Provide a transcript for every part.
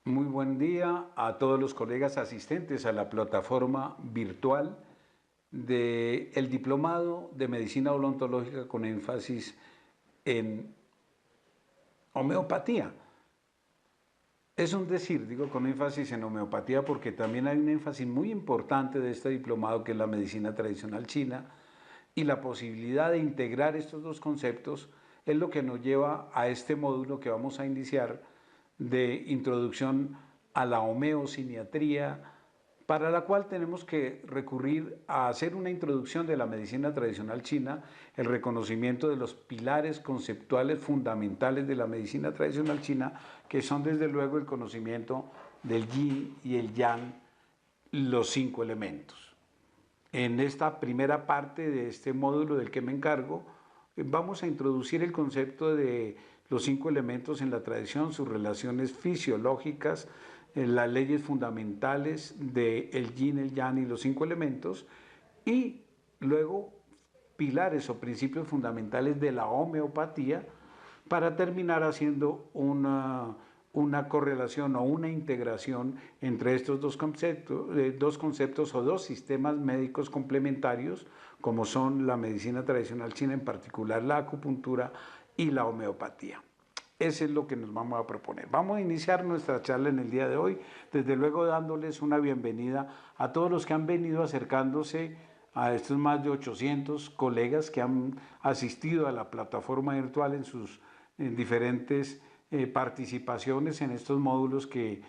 Muy buen día a todos los colegas asistentes a la plataforma virtual del Diplomado de Medicina Odontológica con énfasis en homeopatía. Es un decir, digo con énfasis en homeopatía porque también hay un énfasis muy importante de este diplomado que es la medicina tradicional china, y la posibilidad de integrar estos dos conceptos es lo que nos lleva a este módulo que vamos a iniciar de introducción a la homeosiniatría, para la cual tenemos que recurrir a hacer una introducción de la medicina tradicional china, el reconocimiento de los pilares conceptuales fundamentales de la medicina tradicional china, que son desde luego el conocimiento del yin y el yang, los 5 elementos. En esta primera parte de este módulo del que me encargo, vamos a introducir el concepto de los 5 elementos en la tradición, sus relaciones fisiológicas, las leyes fundamentales del yin, el yang y los 5 elementos, y luego pilares o principios fundamentales de la homeopatía, para terminar haciendo una correlación o una integración entre estos dos conceptos o dos sistemas médicos complementarios, como son la medicina tradicional china, en particular la acupuntura y la homeopatía. Eso es lo que nos vamos a proponer. Vamos a iniciar nuestra charla en el día de hoy, desde luego dándoles una bienvenida a todos los que han venido acercándose a estos más de 800 colegas que han asistido a la plataforma virtual en sus diferentes participaciones en estos módulos que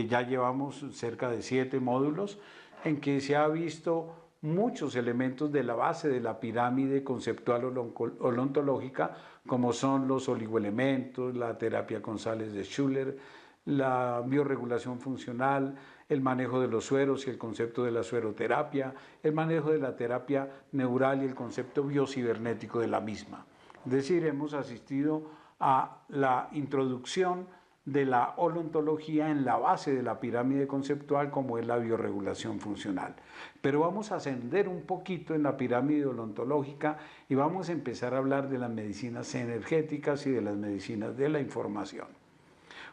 ya llevamos cerca de 7 módulos, en que se ha visto muchos elementos de la base de la pirámide conceptual odontológica, como son los oligoelementos, la terapia con sales de Schuller, la bioregulación funcional, el manejo de los sueros y el concepto de la sueroterapia, el manejo de la terapia neural y el concepto biocibernético de la misma. Es decir, hemos asistido a la introducción de la odontología en la base de la pirámide conceptual, como es la bioregulación funcional. Pero vamos a ascender un poquito en la pirámide odontológica y vamos a empezar a hablar de las medicinas energéticas y de las medicinas de la información.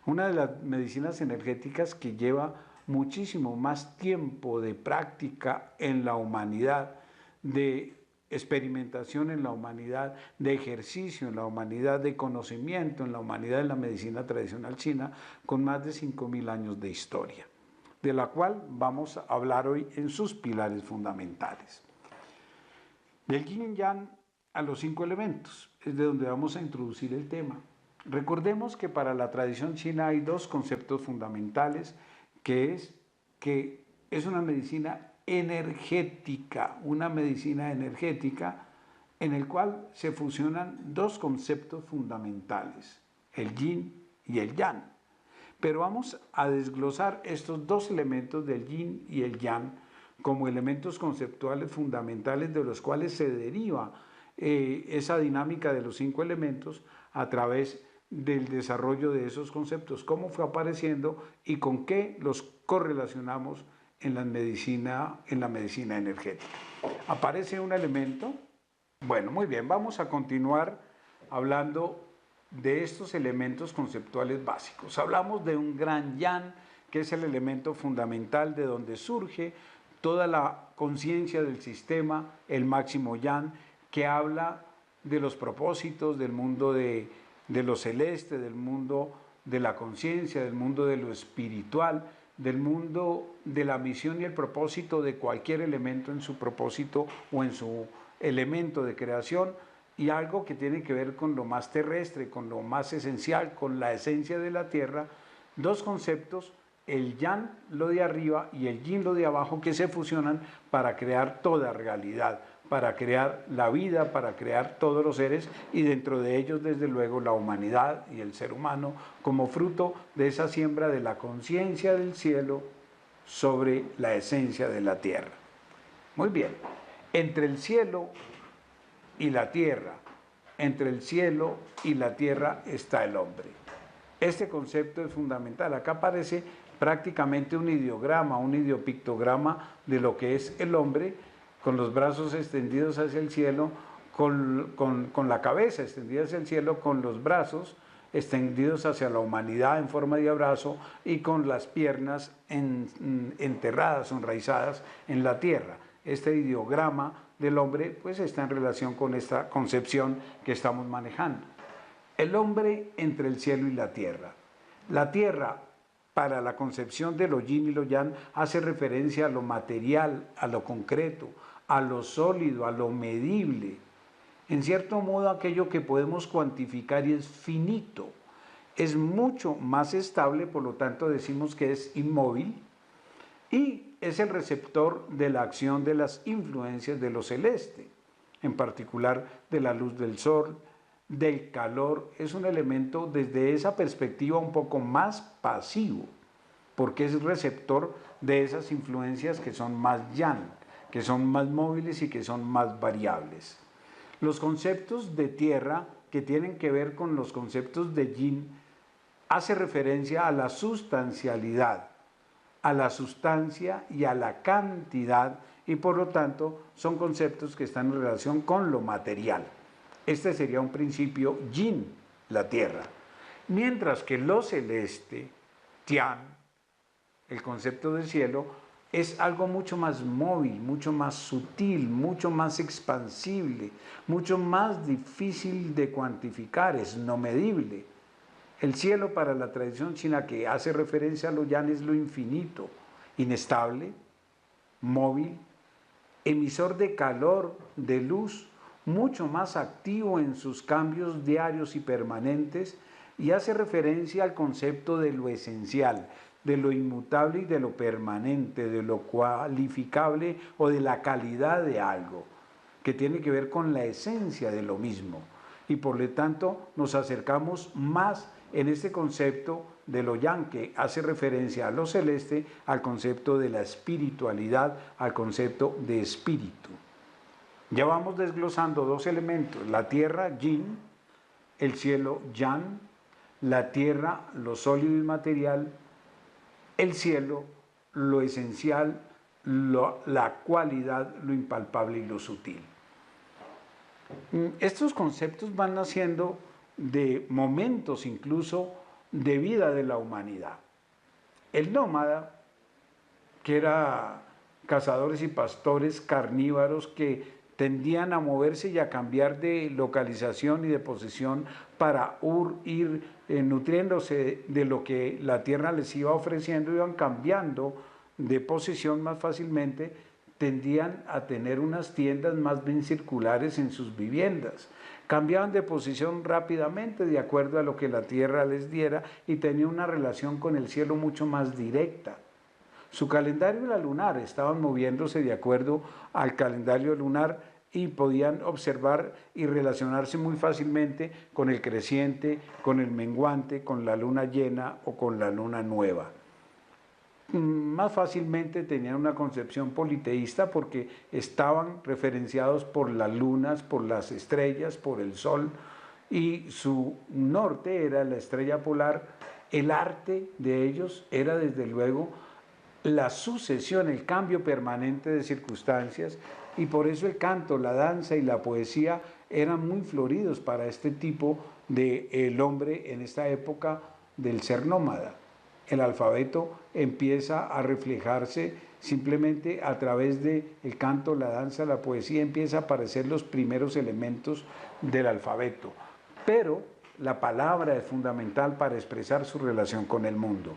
Una de las medicinas energéticas que lleva muchísimo más tiempo de práctica en la humanidad, de experimentación en la humanidad, de ejercicio en la humanidad, de conocimiento en la humanidad de la medicina tradicional china, con más de 5.000 años de historia, de la cual vamos a hablar hoy en sus pilares fundamentales. Del yin y yang a los 5 elementos, es de donde vamos a introducir el tema. Recordemos que para la tradición china hay dos conceptos fundamentales, que es una medicina energética en el cual se fusionan dos conceptos fundamentales, el yin y el yang. Pero vamos a desglosar estos dos elementos del yin y el yang como elementos conceptuales fundamentales de los cuales se deriva esa dinámica de los 5 elementos a través del desarrollo de esos conceptos, cómo fue apareciendo y con qué los correlacionamos en la medicina energética. ¿Aparece un elemento? Bueno, muy bien, vamos a continuar hablando de estos elementos conceptuales básicos. Hablamos de un gran yang, que es el elemento fundamental de donde surge toda la conciencia del sistema, el máximo yang, que habla de los propósitos del mundo de lo celeste, del mundo de la conciencia, del mundo de lo espiritual, del mundo de la misión y el propósito de cualquier elemento en su propósito o en su elemento de creación, y algo que tiene que ver con lo más terrestre, con lo más esencial, con la esencia de la tierra. Dos conceptos, el yang, lo de arriba, y el yin, lo de abajo, que se fusionan para crear toda realidad, para crear la vida, para crear todos los seres, y dentro de ellos, desde luego, la humanidad y el ser humano, como fruto de esa siembra de la conciencia del cielo sobre la esencia de la tierra. Muy bien, entre el cielo y la tierra, entre el cielo y la tierra está el hombre. Este concepto es fundamental. Acá aparece prácticamente un ideograma, un ideopictograma de lo que es el hombre, con los brazos extendidos hacia el cielo, con la cabeza extendida hacia el cielo, con los brazos extendidos hacia la humanidad en forma de abrazo y con las piernas enterradas o enraizadas en la tierra. Este ideograma del hombre pues está en relación con esta concepción que estamos manejando. El hombre entre el cielo y la tierra. La tierra, para la concepción de lo yin y lo yang, hace referencia a lo material, a lo concreto, a lo sólido, a lo medible. En cierto modo, aquello que podemos cuantificar y es finito. Es mucho más estable, por lo tanto decimos que es inmóvil, y es el receptor de la acción de las influencias de lo celeste, en particular de la luz del sol, del calor. Es un elemento desde esa perspectiva un poco más pasivo, porque es receptor de esas influencias que son más yang, que son más móviles y que son más variables. Los conceptos de tierra que tienen que ver con los conceptos de yin hace referencia a la sustancialidad, a la sustancia y a la cantidad, y por lo tanto son conceptos que están en relación con lo material. Este sería un principio yin, la tierra. Mientras que lo celeste, tian, el concepto del cielo, es algo mucho más móvil, mucho más sutil, mucho más expansible, mucho más difícil de cuantificar, es no medible. El cielo para la tradición china, que hace referencia a lo yang, es lo infinito, inestable, móvil, emisor de calor, de luz, mucho más activo en sus cambios diarios y permanentes, y hace referencia al concepto de lo esencial, de lo inmutable y de lo permanente, de lo cualificable o de la calidad de algo, que tiene que ver con la esencia de lo mismo. Y por lo tanto nos acercamos más en este concepto de lo yang, que hace referencia a lo celeste, al concepto de la espiritualidad, al concepto de espíritu. Ya vamos desglosando dos elementos: la tierra, yin; el cielo, yang; la tierra, lo sólido y material; el cielo, lo esencial, la cualidad, lo impalpable y lo sutil. Estos conceptos van naciendo de momentos incluso de vida de la humanidad. El nómada, que era cazadores y pastores carnívoros que tendían a moverse y a cambiar de localización y de posición para ir nutriéndose de lo que la tierra les iba ofreciendo, iban cambiando de posición más fácilmente, tendían a tener unas tiendas más bien circulares en sus viviendas. Cambiaban de posición rápidamente de acuerdo a lo que la tierra les diera y tenían una relación con el cielo mucho más directa. Su calendario era lunar, estaban moviéndose de acuerdo al calendario lunar y podían observar y relacionarse muy fácilmente con el creciente, con el menguante, con la luna llena o con la luna nueva. Más fácilmente tenían una concepción politeísta porque estaban referenciados por las lunas, por las estrellas, por el sol, y su norte era la estrella polar. El arte de ellos era desde luego la sucesión, el cambio permanente de circunstancias, y por eso el canto, la danza y la poesía eran muy floridos para este tipo de el hombre en esta época del ser nómada. El alfabeto empieza a reflejarse simplemente a través del canto, la danza, la poesía, empieza a aparecer los primeros elementos del alfabeto. Pero la palabra es fundamental para expresar su relación con el mundo.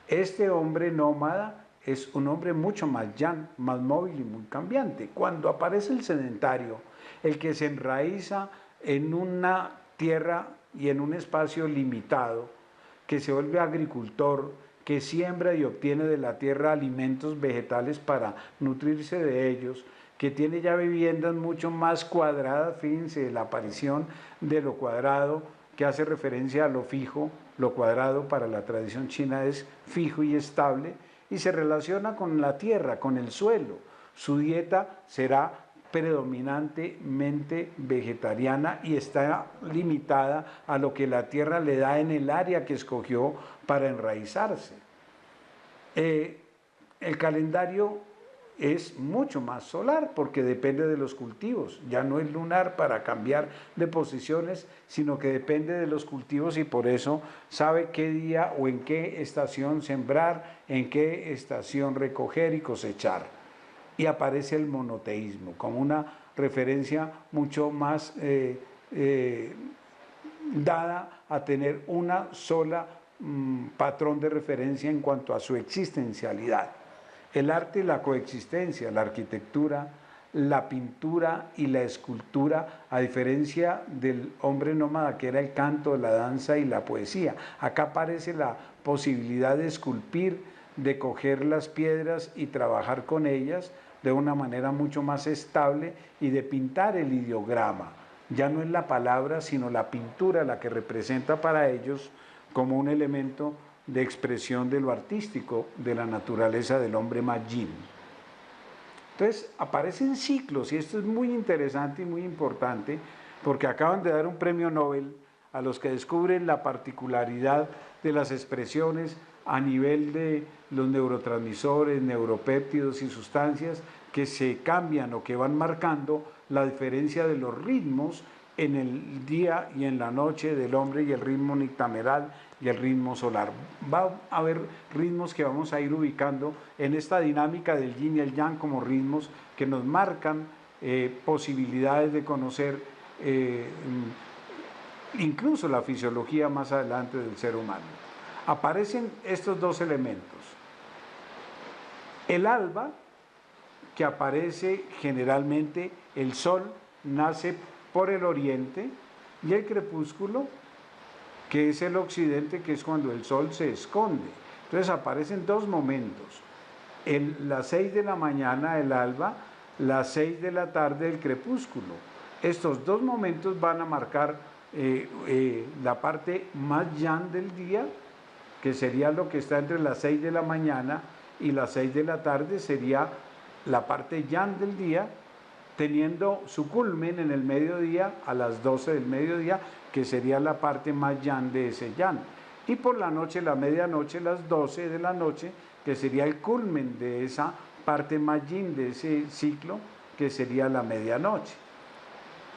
Este hombre nómada es un hombre mucho más yang, más móvil y muy cambiante. Cuando aparece el sedentario, el que se enraiza en una tierra y en un espacio limitado, que se vuelve agricultor, que siembra y obtiene de la tierra alimentos vegetales para nutrirse de ellos, que tiene ya viviendas mucho más cuadradas, fíjense la aparición de lo cuadrado, que hace referencia a lo fijo. Lo cuadrado para la tradición china es fijo y estable, y se relaciona con la tierra, con el suelo. Su dieta será predominantemente vegetariana y está limitada a lo que la tierra le da en el área que escogió para enraizarse. El calendario es mucho más solar porque depende de los cultivos, ya no es lunar para cambiar de posiciones, sino que depende de los cultivos y por eso sabe qué día o en qué estación sembrar, en qué estación recoger y cosechar. Y aparece el monoteísmo como una referencia mucho más dada a tener una sola patrón de referencia en cuanto a su existencialidad. El arte y la coexistencia, la arquitectura, la pintura y la escultura, a diferencia del hombre nómada que era el canto, la danza y la poesía. Acá aparece la posibilidad de esculpir, de coger las piedras y trabajar con ellas de una manera mucho más estable y de pintar el ideograma. Ya no es la palabra, sino la pintura la que representa para ellos como un elemento de expresión de lo artístico, de la naturaleza del hombre más yin. Entonces aparecen ciclos y esto es muy interesante y muy importante porque acaban de dar un premio Nobel a los que descubren la particularidad de las expresiones a nivel de los neurotransmisores, neuropéptidos y sustancias que se cambian o que van marcando la diferencia de los ritmos en el día y en la noche del hombre y el ritmo nictameral y el ritmo solar. Va a haber ritmos que vamos a ir ubicando en esta dinámica del yin y el yang como ritmos que nos marcan posibilidades de conocer incluso la fisiología más adelante del ser humano. Aparecen estos dos elementos. El alba, que aparece generalmente, el sol nace por el oriente, y el crepúsculo, que es el occidente, que es cuando el sol se esconde. Entonces aparecen dos momentos, las 6 de la mañana el alba, las 6 de la tarde el crepúsculo. Estos dos momentos van a marcar la parte más yang del día, que sería lo que está entre las 6 de la mañana y las 6 de la tarde, sería la parte yang del día, teniendo su culmen en el mediodía a las 12 del mediodía, que sería la parte más yang de ese yang. Y por la noche, la medianoche, las 12 de la noche, que sería el culmen de esa parte más yin de ese ciclo, que sería la medianoche.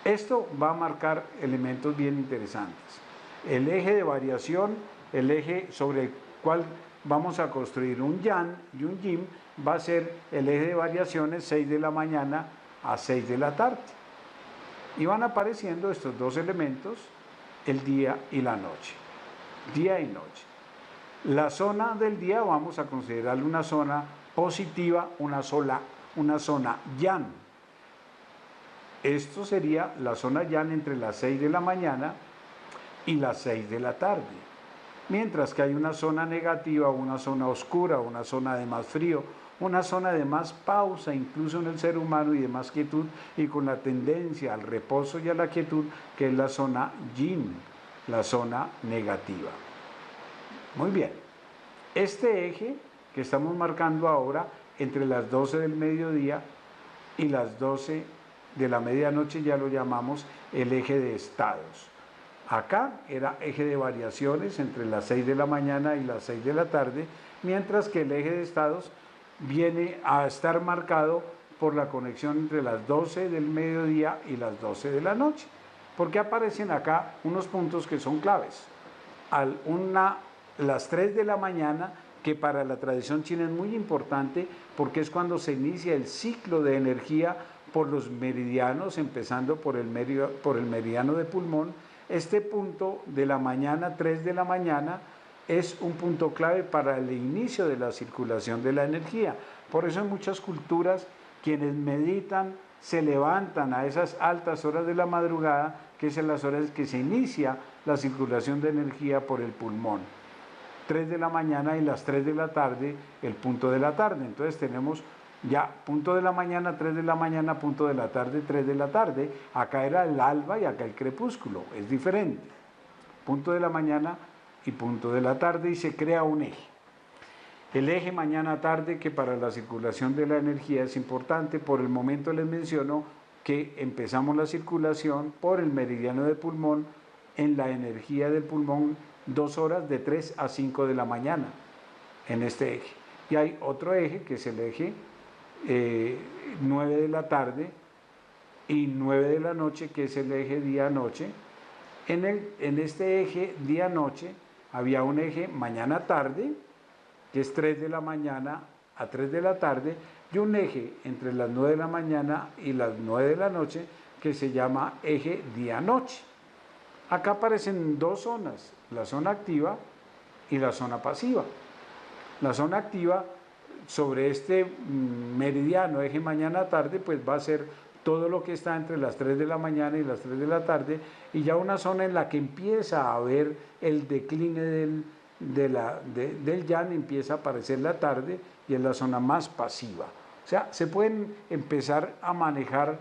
Esto va a marcar elementos bien interesantes. El eje de variación, el eje sobre el cual vamos a construir un yang y un yin, va a ser el eje de variaciones 6 de la mañana a 6 de la tarde. Y van apareciendo estos dos elementos, el día y la noche. Día y noche. La zona del día vamos a considerarla una zona positiva, una zona yang. Esto sería la zona yang entre las 6 de la mañana y las 6 de la tarde. Mientras que hay una zona negativa, una zona oscura, una zona de más frío, una zona de más pausa, incluso en el ser humano, y de más quietud, y con la tendencia al reposo y a la quietud, que es la zona yin, la zona negativa. Muy bien. Este eje que estamos marcando ahora, entre las 12 del mediodía y las 12 de la medianoche, ya lo llamamos el eje de estados. Acá era eje de variaciones entre las 6 de la mañana y las 6 de la tarde, mientras que el eje de estados viene a estar marcado por la conexión entre las 12 del mediodía y las 12 de la noche. Porque aparecen acá unos puntos que son claves. Las 3 de la mañana, que para la tradición china es muy importante porque es cuando se inicia el ciclo de energía por los meridianos, empezando por el meridiano de pulmón. Este punto de la mañana, 3 de la mañana, es un punto clave para el inicio de la circulación de la energía. Por eso en muchas culturas quienes meditan se levantan a esas altas horas de la madrugada, que son las horas que se inicia la circulación de energía por el pulmón. 3 de la mañana y las 3 de la tarde, el punto de la tarde. Entonces tenemos ya punto de la mañana, 3 de la mañana, punto de la tarde, 3 de la tarde. Acá era el alba y acá el crepúsculo, es diferente. Punto de la mañana y punto de la tarde, y se crea un eje. El eje mañana-tarde, que para la circulación de la energía es importante. Por el momento les menciono que empezamos la circulación por el meridiano de pulmón, en la energía del pulmón, 2 horas de 3 a 5 de la mañana en este eje. Y hay otro eje que es el eje 9 de la tarde y 9 de la noche, que es el eje día-noche. En este eje día-noche había un eje mañana-tarde, que es 3 de la mañana a 3 de la tarde, y un eje entre las 9 de la mañana y las 9 de la noche, que se llama eje día-noche. Acá aparecen dos zonas, la zona activa y la zona pasiva. La zona activa sobre este meridiano, eje mañana-tarde, pues va a ser todo lo que está entre las 3 de la mañana y las 3 de la tarde, y ya una zona en la que empieza a haber el decline del yang, empieza a aparecer la tarde, y es la zona más pasiva. O sea, se pueden empezar a manejar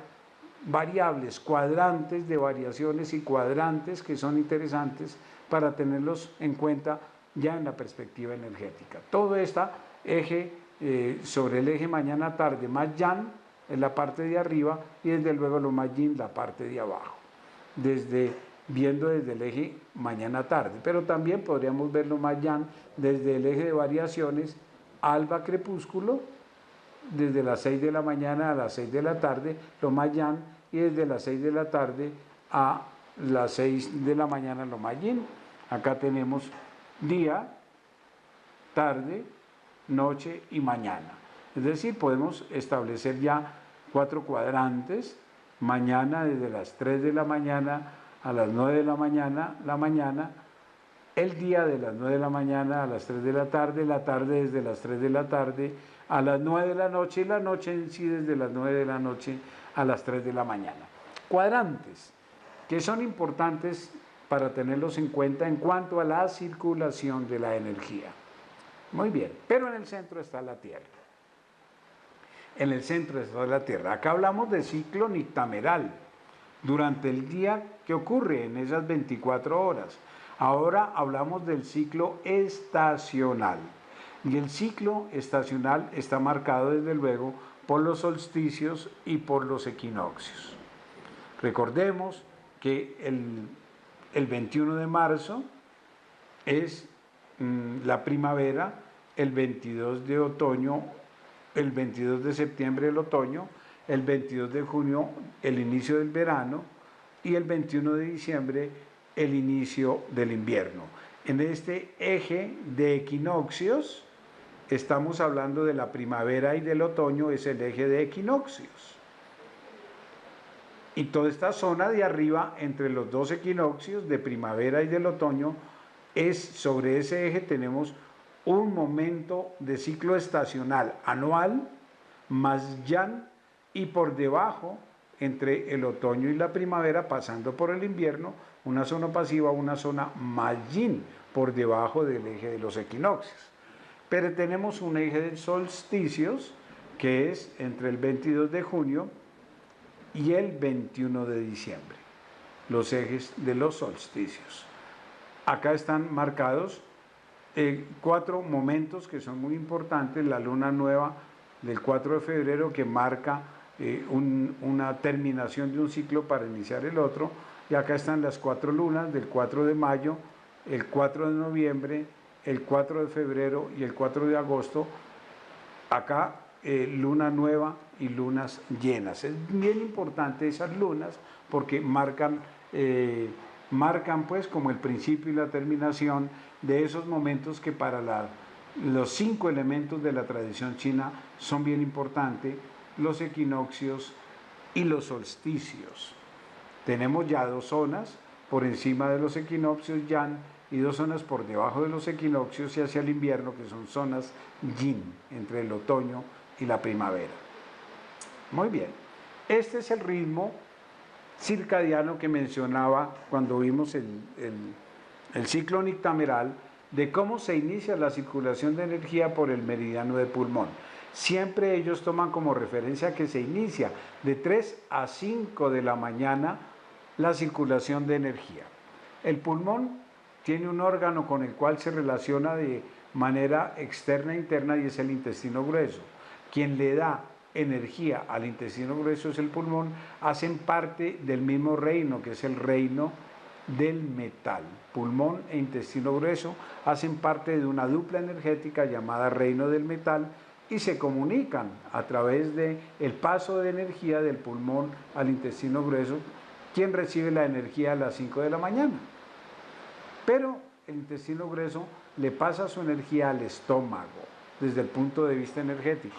variables, cuadrantes de variaciones y cuadrantes que son interesantes para tenerlos en cuenta ya en la perspectiva energética. Todo este eje sobre el eje mañana-tarde más yang en la parte de arriba, y desde luego lo más yin la parte de abajo, viendo desde el eje mañana-tarde, pero también podríamos ver lo más yang desde el eje de variaciones alba-crepúsculo, desde las 6 de la mañana a las 6 de la tarde, lo más yang, y desde las 6 de la tarde a las 6 de la mañana, lo más yin. Acá tenemos día, tarde, noche y mañana. Es decir, podemos establecer ya 4 cuadrantes: mañana desde las 3 de la mañana a las 9 de la mañana, el día de las 9 de la mañana a las 3 de la tarde desde las 3 de la tarde a las 9 de la noche, y la noche en sí desde las 9 de la noche a las 3 de la mañana. Cuadrantes que son importantes para tenerlos en cuenta en cuanto a la circulación de la energía. Muy bien, pero en el centro está la Tierra. En el centro está la Tierra. Acá hablamos de ciclo nictameral, durante el día que ocurre en esas 24 horas. Ahora hablamos del ciclo estacional. Y el ciclo estacional está marcado desde luego por los solsticios y por los equinoccios. Recordemos que el 21 de marzo es la primavera, el 22 de otoño, el 22 de septiembre el otoño, el 22 de junio el inicio del verano, y el 21 de diciembre el inicio del invierno. En este eje de equinoccios estamos hablando de la primavera y del otoño, es el eje de equinoccios. Y toda esta zona de arriba, entre los dos equinoccios de primavera y del otoño, sobre ese eje tenemos un momento de ciclo estacional anual más yang, y por debajo, entre el otoño y la primavera, pasando por el invierno, una zona pasiva, una zona más yin, por debajo del eje de los equinoccios. Pero tenemos un eje de solsticios, que es entre el 22 de junio y el 21 de diciembre, los ejes de los solsticios. Acá están marcados 4 momentos que son muy importantes: la luna nueva del 4 de febrero, que marca una terminación de un ciclo para iniciar el otro, y acá están las 4 lunas del 4 de mayo, el 4 de noviembre, el 4 de febrero y el 4 de agosto. Acá luna nueva y lunas llenas. Es bien importante esas lunas porque marcan pues como el principio y la terminación de esos momentos que para los 5 elementos de la tradición china son bien importantes: los equinoccios y los solsticios. Tenemos ya 2 zonas por encima de los equinoccios yang y 2 zonas por debajo de los equinoccios y hacia el invierno, que son zonas yin, entre el otoño y la primavera. Muy bien, este es el ritmo circadiano que mencionaba cuando vimos el ciclo nictameral, de cómo se inicia la circulación de energía por el meridiano de pulmón. Siempre ellos toman como referencia que se inicia de 3 a 5 de la mañana la circulación de energía. El pulmón tiene un órgano con el cual se relaciona de manera externa e interna, y es el intestino grueso. Quien le da energía al intestino grueso es el pulmón. Hacen parte del mismo reino, que es el reino del metal. Pulmón e intestino grueso hacen parte de una dupla energética llamada reino del metal, y se comunican a través del paso de energía del pulmón al intestino grueso, quien recibe la energía a las 5 de la mañana. Pero el intestino grueso le pasa su energía al estómago desde el punto de vista energético.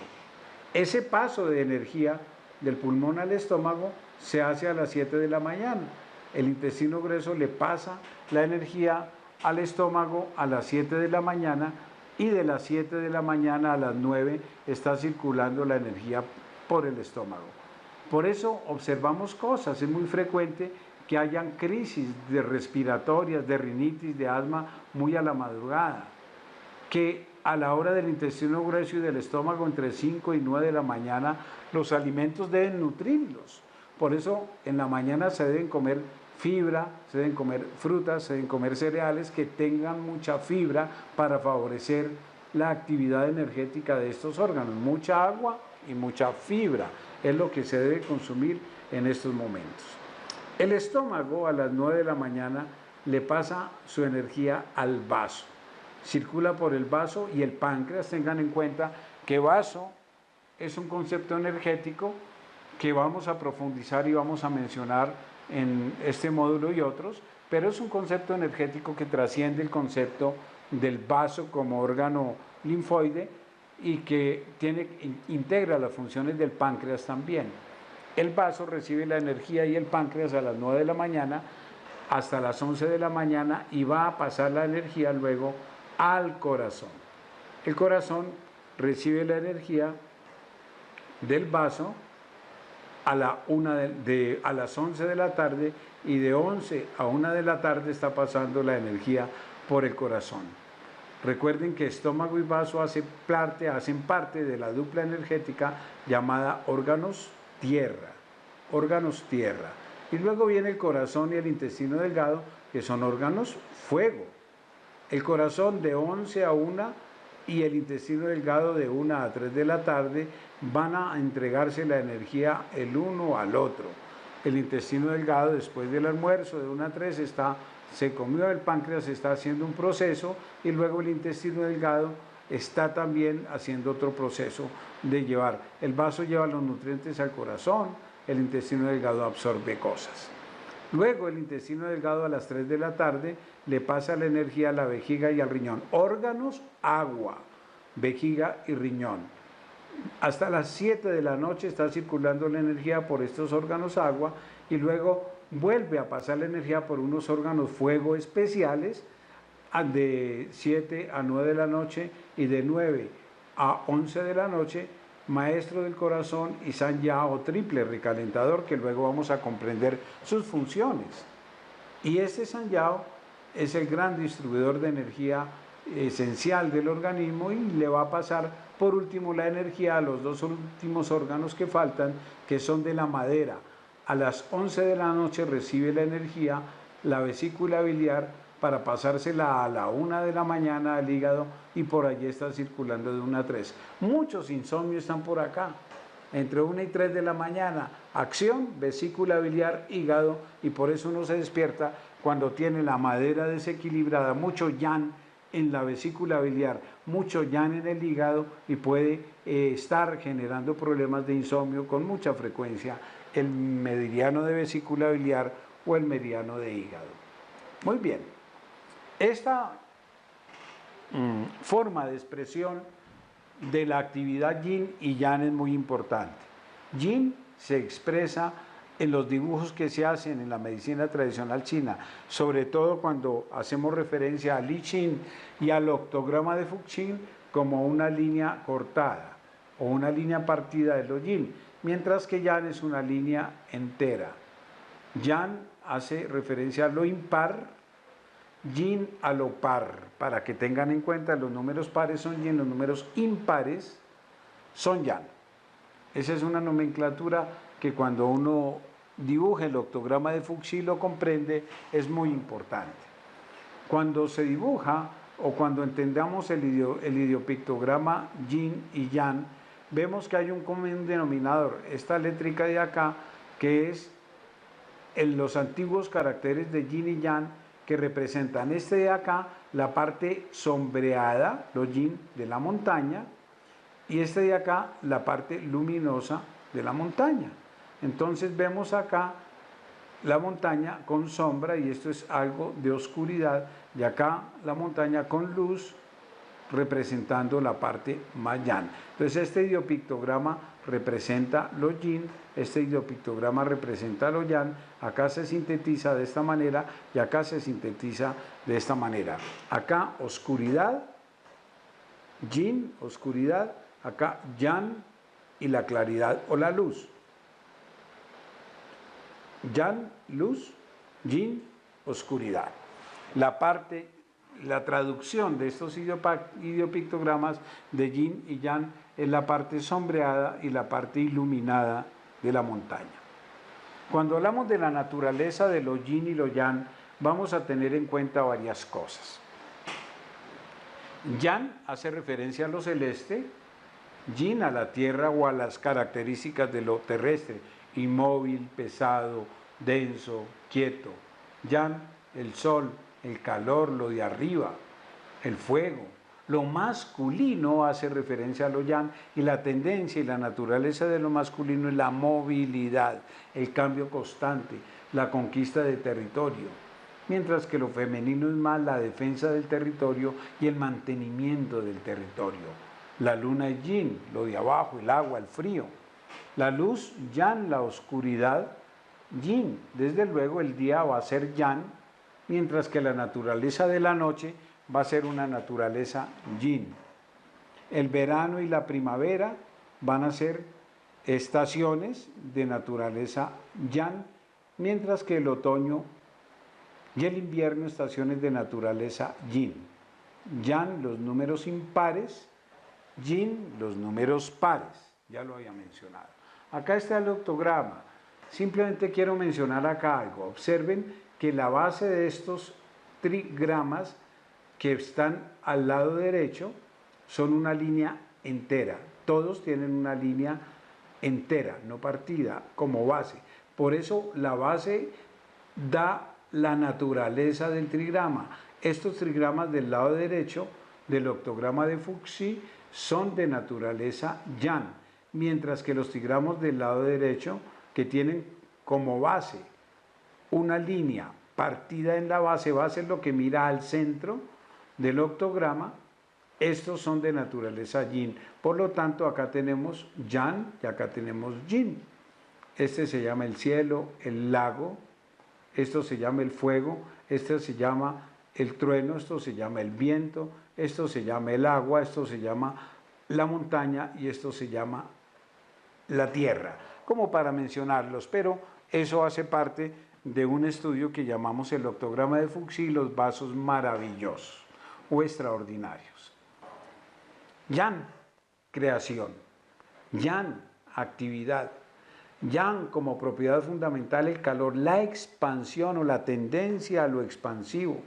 Ese paso de energía del pulmón al estómago se hace a las 7 de la mañana. El intestino grueso le pasa la energía al estómago a las 7 de la mañana y de las 7 de la mañana a las 9 está circulando la energía por el estómago. Por eso observamos cosas, es muy frecuente que hayan crisis de respiratorias, de rinitis, de asma muy a la madrugada, que a la hora del intestino grueso y del estómago entre 5 y 9 de la mañana los alimentos deben nutrirlos. Por eso en la mañana se deben comer fibra, se deben comer frutas, se deben comer cereales que tengan mucha fibra para favorecer la actividad energética de estos órganos. Mucha agua y mucha fibra es lo que se debe consumir en estos momentos. El estómago a las 9 de la mañana le pasa su energía al vaso. Circula por el vaso y el páncreas. Tengan en cuenta que vaso es un concepto energético que vamos a profundizar y vamos a mencionar en este módulo y otros, pero es un concepto energético que trasciende el concepto del vaso como órgano linfoide y que integra las funciones del páncreas también. El vaso recibe la energía y el páncreas a las 9 de la mañana hasta las 11 de la mañana y va a pasar la energía luego al corazón. El corazón recibe la energía del vaso a las 11 de la tarde y de 11 a 1 de la tarde está pasando la energía por el corazón. Recuerden que estómago y vaso hacen parte de la dupla energética llamada órganos tierra. Y luego viene el corazón y el intestino delgado, que son órganos fuego. El corazón de 11 a 1 y el intestino delgado de 1 a 3 de la tarde van a entregarse la energía el uno al otro. El intestino delgado después del almuerzo de 1 a 3 se comió el páncreas, está haciendo un proceso y luego el intestino delgado está también haciendo otro proceso de llevar. El vaso lleva los nutrientes al corazón, el intestino delgado absorbe cosas. Luego el intestino delgado a las 3 de la tarde le pasa la energía a la vejiga y al riñón. Órganos, agua, vejiga y riñón. Hasta las 7 de la noche está circulando la energía por estos órganos agua y luego vuelve a pasar la energía por unos órganos fuego especiales de 7 a 9 de la noche y de 9 a 11 de la noche, maestro del corazón y sanya o triple recalentador, que luego vamos a comprender sus funciones. Y este sanya es el gran distribuidor de energía esencial del organismo y le va a pasar por último la energía a los dos últimos órganos que faltan, que son de la madera. A las 11 de la noche recibe la energía la vesícula biliar para pasársela a la 1 de la mañana al hígado y por allí está circulando de 1 a 3. Muchos insomnios están por acá. Entre 1 y 3 de la mañana, acción, vesícula biliar, hígado, y por eso uno se despierta cuando tiene la madera desequilibrada, mucho yang en la vesícula biliar, mucho yang en el hígado y puede estar generando problemas de insomnio con mucha frecuencia el meridiano de vesícula biliar o el meridiano de hígado. Muy bien, esta forma de expresión de la actividad yin y yang es muy importante. Yin se expresa en los dibujos que se hacen en la medicina tradicional china, sobre todo cuando hacemos referencia al I Ching y al octograma de Fuxing como una línea cortada o una línea partida de los yin, mientras que yang es una línea entera. Yang hace referencia a lo impar, yin a lo par, para que tengan en cuenta los números pares son yin, los números impares son yang. Esa es una nomenclatura que cuando uno dibuja el octograma de Fuxing lo comprende, es muy importante. Cuando se dibuja o cuando entendamos el idiopictograma yin y yang, vemos que hay un común denominador, esta létrica de acá, que es en los antiguos caracteres de yin y yang, que representan este de acá, la parte sombreada, los yin de la montaña, y este de acá la parte luminosa de la montaña. Entonces vemos acá la montaña con sombra y esto es algo de oscuridad, y acá la montaña con luz representando la parte más yan. Entonces este ideopictograma representa los yin, este ideopictograma representa los yang, acá se sintetiza de esta manera y acá se sintetiza de esta manera. Acá oscuridad, yin, oscuridad, acá yang y la claridad o la luz. Yang, luz, yin, oscuridad. La traducción de estos ideopictogramas de yin y yang es la parte sombreada y la parte iluminada de la montaña. Cuando hablamos de la naturaleza de los yin y los yang, vamos a tener en cuenta varias cosas. Yang hace referencia a lo celeste, yin a la tierra o a las características de lo terrestre, inmóvil, pesado, denso, quieto. Yang, el sol, el calor, lo de arriba, el fuego. Lo masculino hace referencia a lo yang y la tendencia y la naturaleza de lo masculino es la movilidad, el cambio constante, la conquista de territorio. Mientras que lo femenino es más la defensa del territorio y el mantenimiento del territorio. La luna es yin, lo de abajo, el agua, el frío. La luz, yang, la oscuridad, yin. Desde luego el día va a ser yang, mientras que la naturaleza de la noche va a ser una naturaleza yin. El verano y la primavera van a ser estaciones de naturaleza yang, mientras que el otoño y el invierno estaciones de naturaleza yin. Yang, los números impares, yin, los números pares, ya lo había mencionado. Acá está el octograma. Simplemente quiero mencionar acá algo. Observen que la base de estos trigramas que están al lado derecho son una línea entera. Todos tienen una línea entera, no partida, como base. Por eso la base da la naturaleza del trigrama. Estos trigramas del lado derecho del octograma de Fuxi son de naturaleza yang, mientras que los trigramas del lado derecho, que tienen como base una línea partida en la base es lo que mira al centro del octograma, estos son de naturaleza yin. Por lo tanto, acá tenemos yang y acá tenemos yin. Este se llama el cielo, el lago, esto se llama el fuego, este se llama el trueno, esto se llama el viento, esto se llama el agua, esto se llama la montaña y esto se llama la tierra, como para mencionarlos, pero eso hace parte de un estudio que llamamos el octograma de Fuxi y los vasos maravillosos o extraordinarios. Yang, creación. Yang, actividad. Yang, como propiedad fundamental, el calor, la expansión o la tendencia a lo expansivo,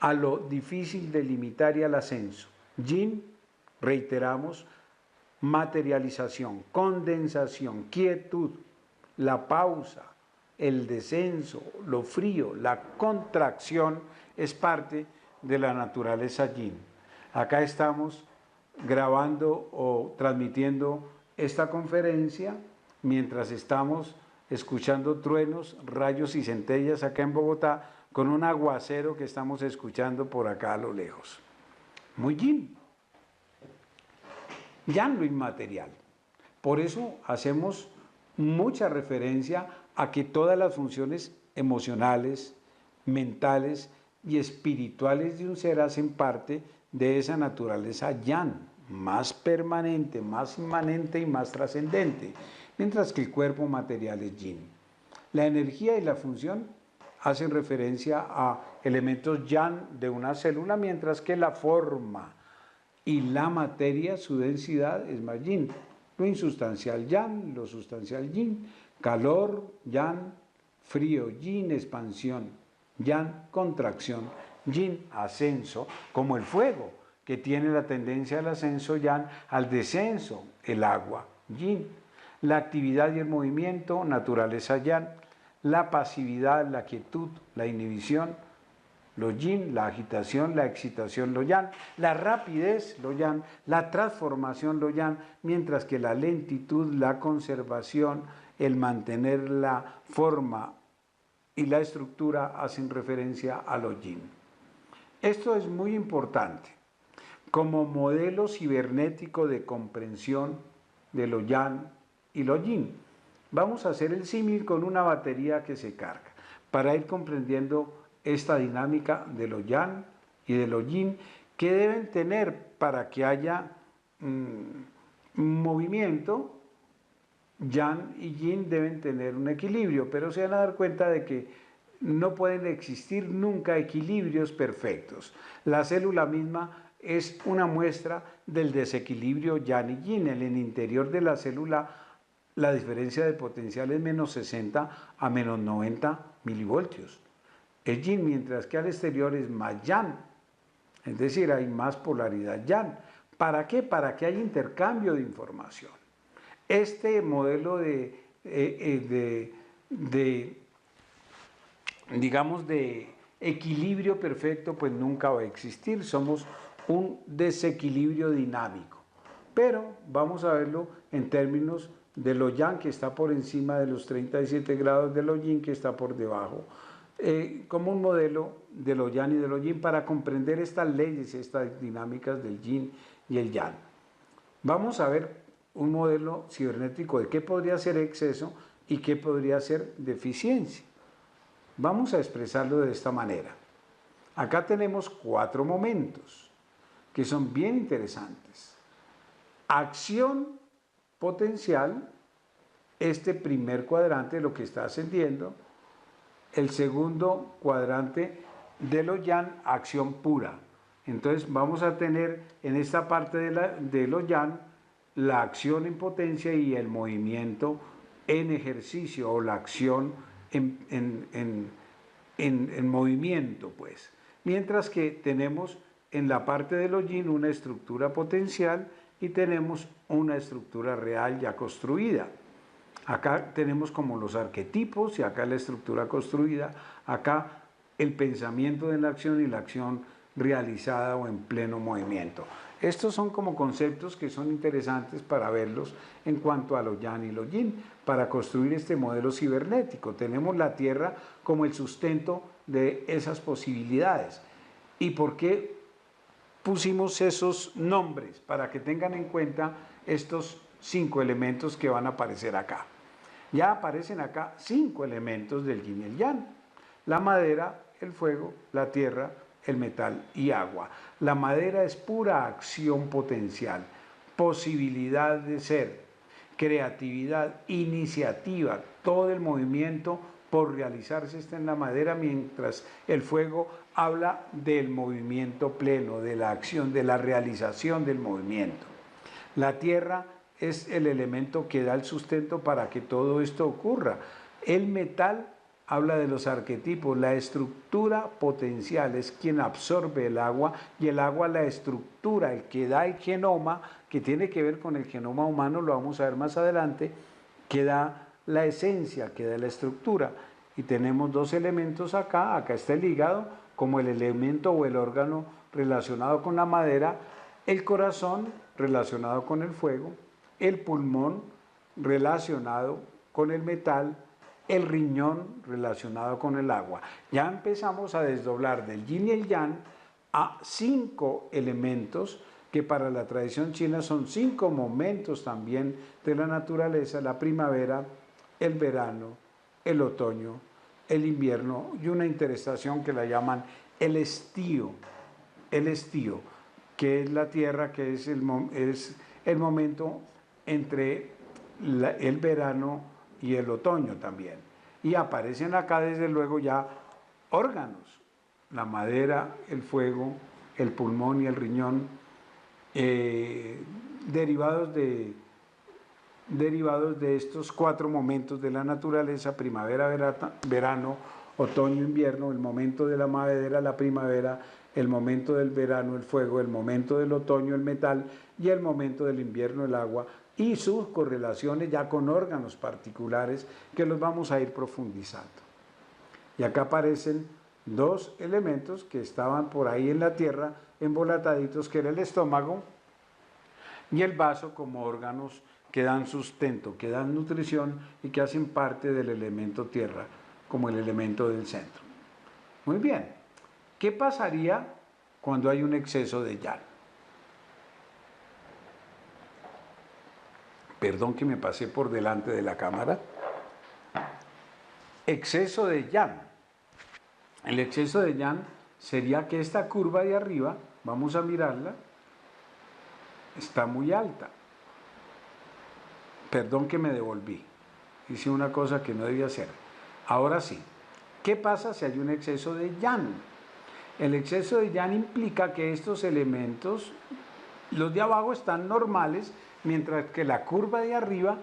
a lo difícil de limitar y al ascenso. Yin, reiteramos, materialización, condensación, quietud, la pausa, el descenso, lo frío, la contracción es parte de la naturaleza yin. Acá estamos grabando o transmitiendo esta conferencia mientras estamos escuchando truenos, rayos y centellas acá en Bogotá con un aguacero que estamos escuchando por acá a lo lejos. Muy yin. Yang, lo inmaterial. Por eso hacemos mucha referencia a que todas las funciones emocionales, mentales y espirituales de un ser hacen parte de esa naturaleza yang, más permanente, más inmanente y más trascendente, mientras que el cuerpo material es yin. La energía y la función hacen referencia a elementos yang de una célula, mientras que la forma y la materia, su densidad, es más yin. Lo insustancial yang, lo sustancial yin, calor yang, frío yin, expansión yang, contracción yin, ascenso, como el fuego, que tiene la tendencia al ascenso yang, al descenso el agua yin. La actividad y el movimiento, naturaleza yang, la pasividad, la quietud, la inhibición, lo yin, la agitación, la excitación, lo yang, la rapidez, lo yang, la transformación, lo yang, mientras que la lentitud, la conservación, el mantener la forma y la estructura hacen referencia a lo yin. Esto es muy importante. Como modelo cibernético de comprensión de lo yang y lo yin, vamos a hacer el símil con una batería que se carga para ir comprendiendo esta dinámica de lo yang y de lo yin que deben tener para que haya movimiento. Yang y yin deben tener un equilibrio, pero se van a dar cuenta de que no pueden existir nunca equilibrios perfectos. La célula misma es una muestra del desequilibrio yang y yin. En el interior de la célula la diferencia de potencial es menos 60 a menos 90 milivoltios. Es yin, mientras que al exterior es más yang. Es decir, hay más polaridad yang. ¿Para qué? Para que haya intercambio de información. Este modelo digamos, de equilibrio perfecto, pues nunca va a existir. Somos un desequilibrio dinámico. Pero vamos a verlo en términos de lo yang, que está por encima de los 37 grados, de lo yin, que está por debajo. Como un modelo de lo yang y de lo yin para comprender estas leyes, estas dinámicas del yin y el yang. Vamos a ver un modelo cibernético de qué podría ser exceso y qué podría ser deficiencia. Vamos a expresarlo de esta manera. Acá tenemos 4 momentos que son bien interesantes. Acción potencial, este primer cuadrante, lo que está ascendiendo. El segundo cuadrante de lo yang, acción pura. Entonces vamos a tener en esta parte de lo yang la acción en potencia y el movimiento en ejercicio, o la acción en movimiento, pues. Mientras que tenemos en la parte de lo yin una estructura potencial y tenemos una estructura real ya construida. Acá tenemos como los arquetipos y acá la estructura construida, acá el pensamiento de la acción y la acción realizada o en pleno movimiento. Estos son como conceptos que son interesantes para verlos en cuanto a lo yang y lo yin, para construir este modelo cibernético. Tenemos la Tierra como el sustento de esas posibilidades. ¿Y por qué pusimos esos nombres? Para que tengan en cuenta estos 5 elementos que van a aparecer acá. Ya aparecen acá 5 elementos del yin y el yang: la madera, el fuego, la tierra, el metal y agua. La madera es pura acción potencial, posibilidad de ser, creatividad, iniciativa, todo el movimiento por realizarse está en la madera, mientras el fuego habla del movimiento pleno, de la acción, de la realización del movimiento. La tierra es el elemento que da el sustento para que todo esto ocurra. El metal habla de los arquetipos, la estructura potencial es quien absorbe el agua, y el agua la estructura, el que da el genoma, que tiene que ver con el genoma humano, lo vamos a ver más adelante, que da la esencia, que da la estructura. Y tenemos 2 elementos acá está el hígado como el elemento o el órgano relacionado con la madera, el corazón relacionado con el fuego, el pulmón relacionado con el metal, el riñón relacionado con el agua. Ya empezamos a desdoblar del yin y el yang a 5 elementos que para la tradición china son 5 momentos también de la naturaleza: la primavera, el verano, el otoño, el invierno y una interestación que la llaman el estío, que es la tierra, que es el momento entre el verano y el otoño también. Y aparecen acá desde luego ya órganos: la madera, el fuego, el pulmón y el riñón, derivados de estos 4 momentos de la naturaleza: primavera, verano, otoño, invierno, el momento de la madera, la primavera, el momento del verano, el fuego, el momento del otoño, el metal, y el momento del invierno, el agua, y sus correlaciones ya con órganos particulares que los vamos a ir profundizando. Y acá aparecen dos elementos que estaban por ahí en la tierra, embolataditos, que era el estómago y el vaso como órganos que dan sustento, que dan nutrición y que hacen parte del elemento tierra, como el elemento del centro. Muy bien, ¿qué pasaría cuando hay un exceso de yang? Perdón que me pasé por delante de la cámara. Exceso de yang. El exceso de yang sería que esta curva de arriba, vamos a mirarla, está muy alta. Perdón que me devolví. Hice una cosa que no debía hacer. Ahora sí. ¿Qué pasa si hay un exceso de yang? El exceso de yang implica que estos elementos, los de abajo están normales, mientras que la curva de arriba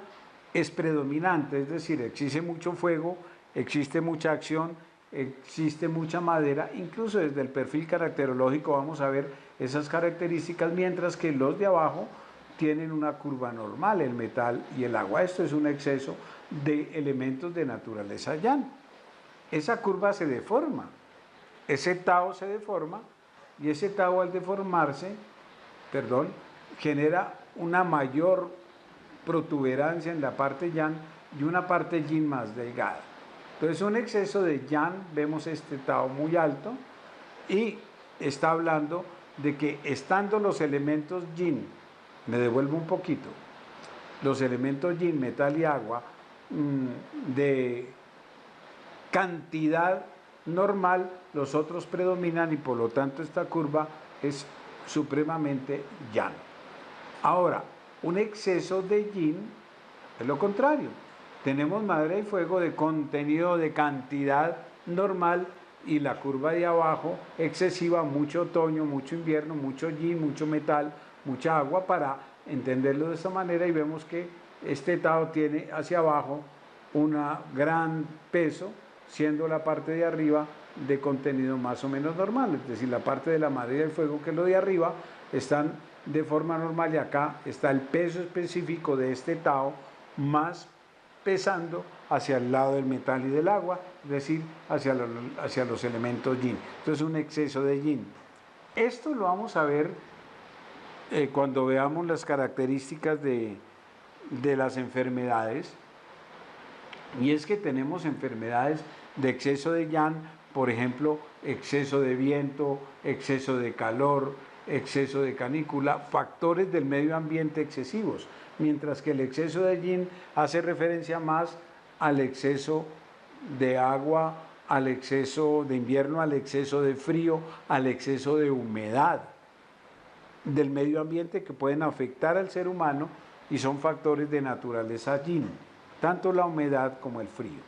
es predominante, es decir, existe mucho fuego, existe mucha acción, existe mucha madera, incluso desde el perfil caracterológico vamos a ver esas características, mientras que los de abajo tienen una curva normal, el metal y el agua. Esto es un exceso de elementos de naturaleza yang. Esa curva se deforma, ese tau se deforma y ese tau al deformarse, genera una mayor protuberancia en la parte yang y una parte yin más delgada. Entonces un exceso de yang, vemos este tau muy alto y está hablando de que estando los elementos yin, me devuelvo un poquito, los elementos yin, metal y agua, de cantidad normal, los otros predominan y por lo tanto esta curva es supremamente yang. Ahora, un exceso de yin es lo contrario. Tenemos madera y fuego de contenido de cantidad normal y la curva de abajo excesiva, mucho otoño, mucho invierno, mucho yin, mucho metal, mucha agua, para entenderlo de esta manera, y vemos que este tau tiene hacia abajo un gran peso, siendo la parte de arriba de contenido más o menos normal, es decir, la parte de la madera y el fuego, que es lo de arriba, están de forma normal y acá está el peso específico de este tau más pesando hacia el lado del metal y del agua, es decir, hacia los elementos yin. Entonces un exceso de yin. Esto lo vamos a ver cuando veamos las características de las enfermedades, y es que tenemos enfermedades de exceso de yang, por ejemplo, exceso de viento, exceso de calor, exceso de canícula, factores del medio ambiente excesivos, mientras que el exceso de yin hace referencia más al exceso de agua, al exceso de invierno, al exceso de frío, al exceso de humedad del medio ambiente que pueden afectar al ser humano y son factores de naturaleza yin, tanto la humedad como el frío.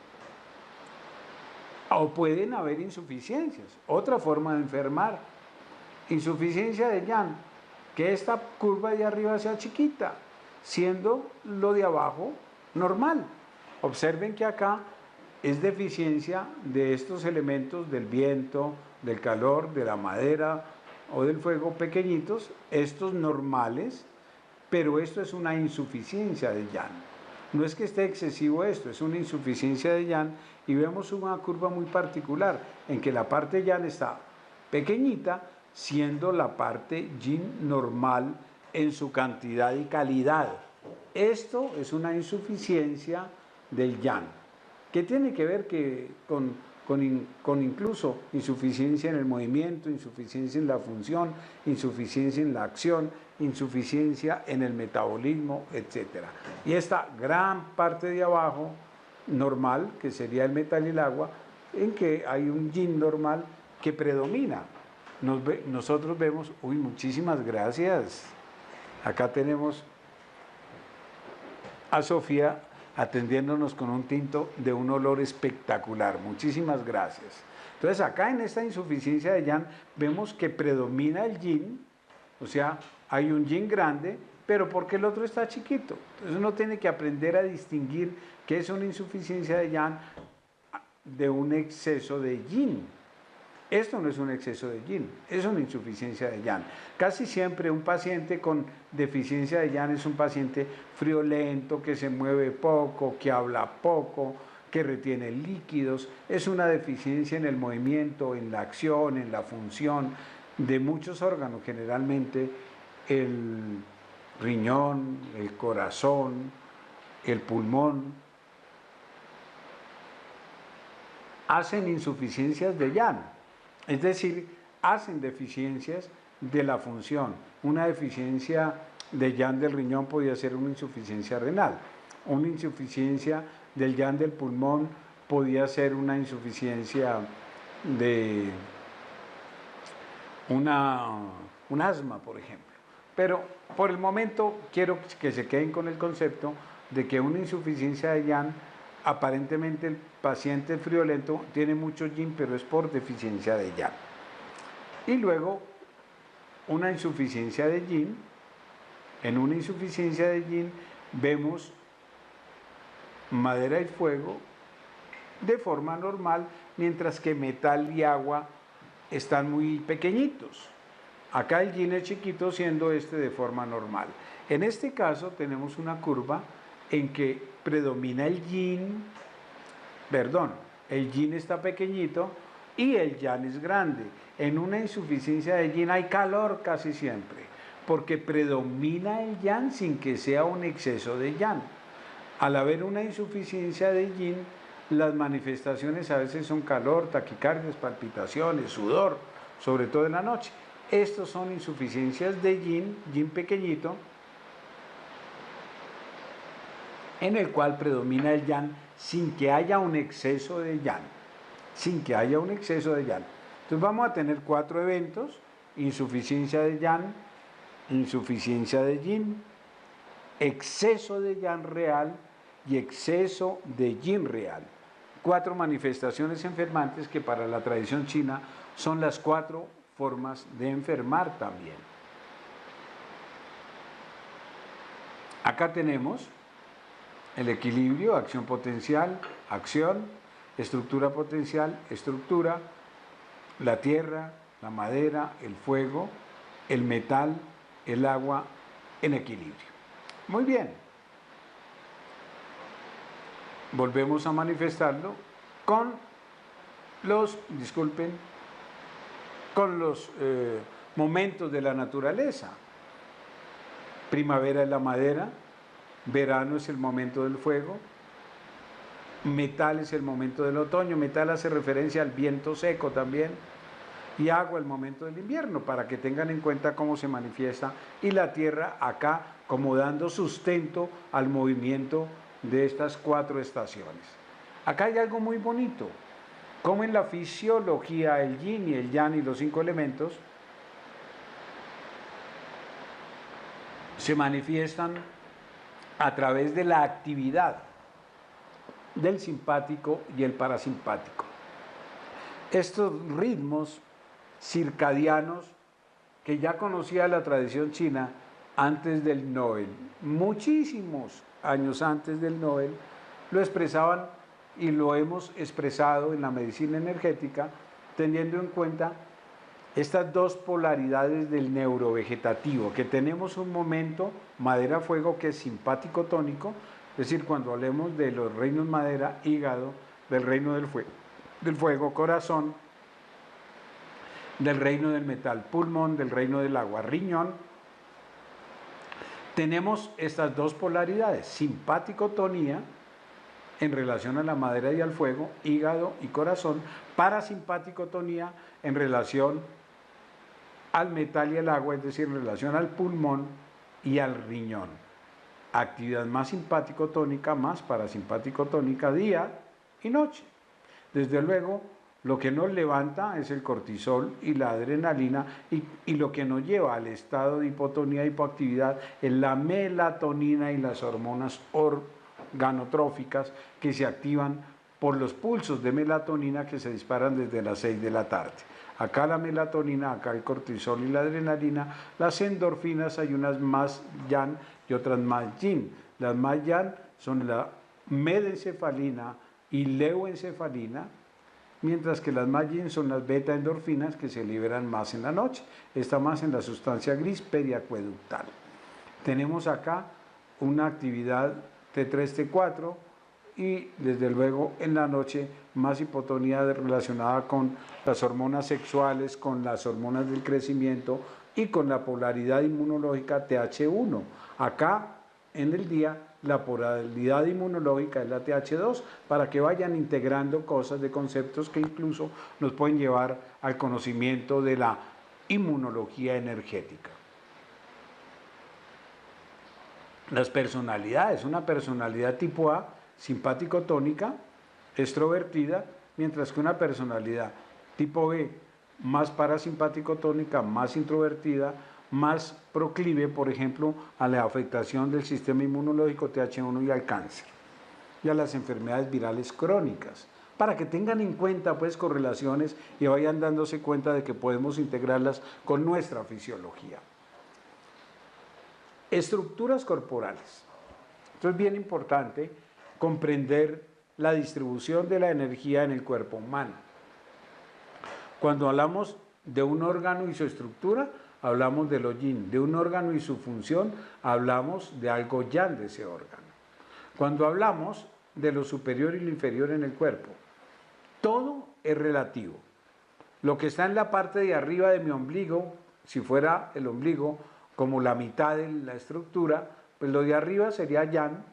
O pueden haber insuficiencias, otra forma de enfermar, insuficiencia de yang, que esta curva de arriba sea chiquita, siendo lo de abajo normal. Observen que acá es deficiencia de estos elementos del viento, del calor, de la madera o del fuego pequeñitos, estos normales, pero esto es una insuficiencia de yang. No es que esté excesivo esto, es una insuficiencia de yang, y vemos una curva muy particular en que la parte yang está pequeñita, siendo la parte yin normal en su cantidad y calidad. Esto es una insuficiencia del yang, que tiene que ver con incluso insuficiencia en el movimiento, insuficiencia en la función, insuficiencia en la acción, insuficiencia en el metabolismo, etc. Y esta gran parte de abajo, normal, que sería el metal y el agua, en que hay un yin normal que predomina. Nosotros vemos, uy, muchísimas gracias. Acá tenemos a Sofía atendiéndonos con un tinto de un olor espectacular. Muchísimas gracias. Entonces acá en esta insuficiencia de yang vemos que predomina el yin, o sea, hay un yin grande, pero porque el otro está chiquito. Entonces uno tiene que aprender a distinguir qué es una insuficiencia de yang de un exceso de yin. Esto no es un exceso de yin, es una insuficiencia de yang. Casi siempre un paciente con deficiencia de yang es un paciente friolento, que se mueve poco, que habla poco, que retiene líquidos, es una deficiencia en el movimiento, en la acción, en la función de muchos órganos, generalmente el riñón, el corazón, el pulmón, hacen insuficiencias de Yang, es decir, hacen deficiencias de la función. Una deficiencia de Yang del riñón podría ser una insuficiencia renal, una insuficiencia del Yang del pulmón podría ser una insuficiencia de un asma, por ejemplo. Pero por el momento quiero que se queden con el concepto de que una insuficiencia de Yang, aparentemente el paciente friolento tiene mucho Yin, pero es por deficiencia de Yang. Y luego una insuficiencia de Yin. En una insuficiencia de Yin vemos madera y fuego de forma normal, mientras que metal y agua están muy pequeñitos. Acá el Yin es chiquito, siendo este de forma normal. En este caso tenemos una curva en que predomina el Yin, el Yin está pequeñito y el Yang es grande. En una insuficiencia de Yin hay calor casi siempre, porque predomina el Yang sin que sea un exceso de Yang. Al haber una insuficiencia de Yin, las manifestaciones a veces son calor, taquicardias, palpitaciones, sudor, sobre todo en la noche. Estos son insuficiencias de Yin, Yin pequeñito, en el cual predomina el Yang sin que haya un exceso de Yang. Sin que haya un exceso de Yang. Entonces vamos a tener 4 eventos: insuficiencia de Yang, insuficiencia de Yin, exceso de Yang real y exceso de Yin real. 4 manifestaciones enfermantes que para la tradición china son las 4 formas de enfermar también. Acá tenemos el equilibrio, acción potencial, acción, estructura potencial, estructura, la tierra, la madera, el fuego, el metal, el agua en equilibrio. Muy bien. Volvemos a manifestarlo con los, con los momentos de la naturaleza. Primavera es la madera, verano es el momento del fuego, metal es el momento del otoño, metal hace referencia al viento seco también, y agua el momento del invierno, para que tengan en cuenta cómo se manifiesta, y la tierra acá como dando sustento al movimiento de estas 4 estaciones. Acá hay algo muy bonito, como en la fisiología el Yin y el Yang y los 5 elementos se manifiestan a través de la actividad del simpático y el parasimpático. Estos ritmos circadianos que ya conocía la tradición china antes del Nobel, muchísimos años antes del Nobel, lo expresaban y lo hemos expresado en la medicina energética, teniendo en cuenta estas 2 polaridades del neurovegetativo, que tenemos un momento madera-fuego que es simpático-tónico, es decir, cuando hablemos de los reinos madera, hígado, del reino del fuego, corazón, del reino del metal, pulmón, del reino del agua, riñón, tenemos estas 2 polaridades, simpático-tonía, en relación a la madera y al fuego, hígado y corazón, parasimpático-tonía en relación al metal y al agua, es decir, en relación al pulmón y al riñón. Actividad más simpático-tónica, más parasimpático-tónica, día y noche. Desde luego, lo que nos levanta es el cortisol y la adrenalina, y lo que nos lleva al estado de hipotonía e hipoactividad es la melatonina y las hormonas organotróficas que se activan por los pulsos de melatonina que se disparan desde las 6 de la tarde. Acá la melatonina, acá el cortisol y la adrenalina, las endorfinas, hay unas más yang y otras más yin. Las más yang son la medencefalina y leuencefalina, mientras que las más yin son las beta endorfinas que se liberan más en la noche. Está más en la sustancia gris periacueductal. Tenemos acá una actividad T3, T4, y desde luego en la noche más hipotonía relacionada con las hormonas sexuales, con las hormonas del crecimiento y con la polaridad inmunológica TH1. Acá en el día la polaridad inmunológica es la TH2 para que vayan integrando cosas de conceptos que incluso nos pueden llevar al conocimiento de la inmunología energética. Las personalidades, una personalidad tipo A, simpático-tónica, extrovertida, mientras que una personalidad tipo B, más parasimpático-tónica, más introvertida, más proclive, por ejemplo, a la afectación del sistema inmunológico TH1 y al cáncer, y a las enfermedades virales crónicas, para que tengan en cuenta pues correlaciones y vayan dándose cuenta de que podemos integrarlas con nuestra fisiología. Estructuras corporales. Esto es bien importante comprender la distribución de la energía en el cuerpo humano. Cuando hablamos de un órgano y su estructura, hablamos de lo yin. De un órgano y su función, hablamos de algo yang de ese órgano. Cuando hablamos de lo superior y lo inferior en el cuerpo, todo es relativo. Lo que está en la parte de arriba de mi ombligo, si fuera el ombligo como la mitad de la estructura, pues lo de arriba sería yang,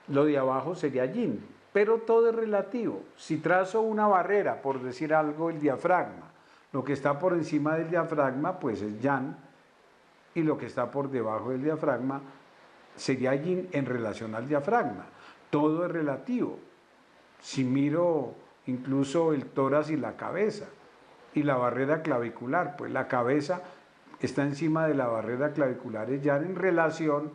lo de abajo sería yin, pero todo es relativo. Si trazo una barrera, por decir algo, el diafragma, lo que está por encima del diafragma pues es yang, y lo que está por debajo del diafragma sería yin en relación al diafragma. Todo es relativo. Si miro incluso el tórax y la cabeza, y la barrera clavicular, pues la cabeza está encima de la barrera clavicular es yang en relación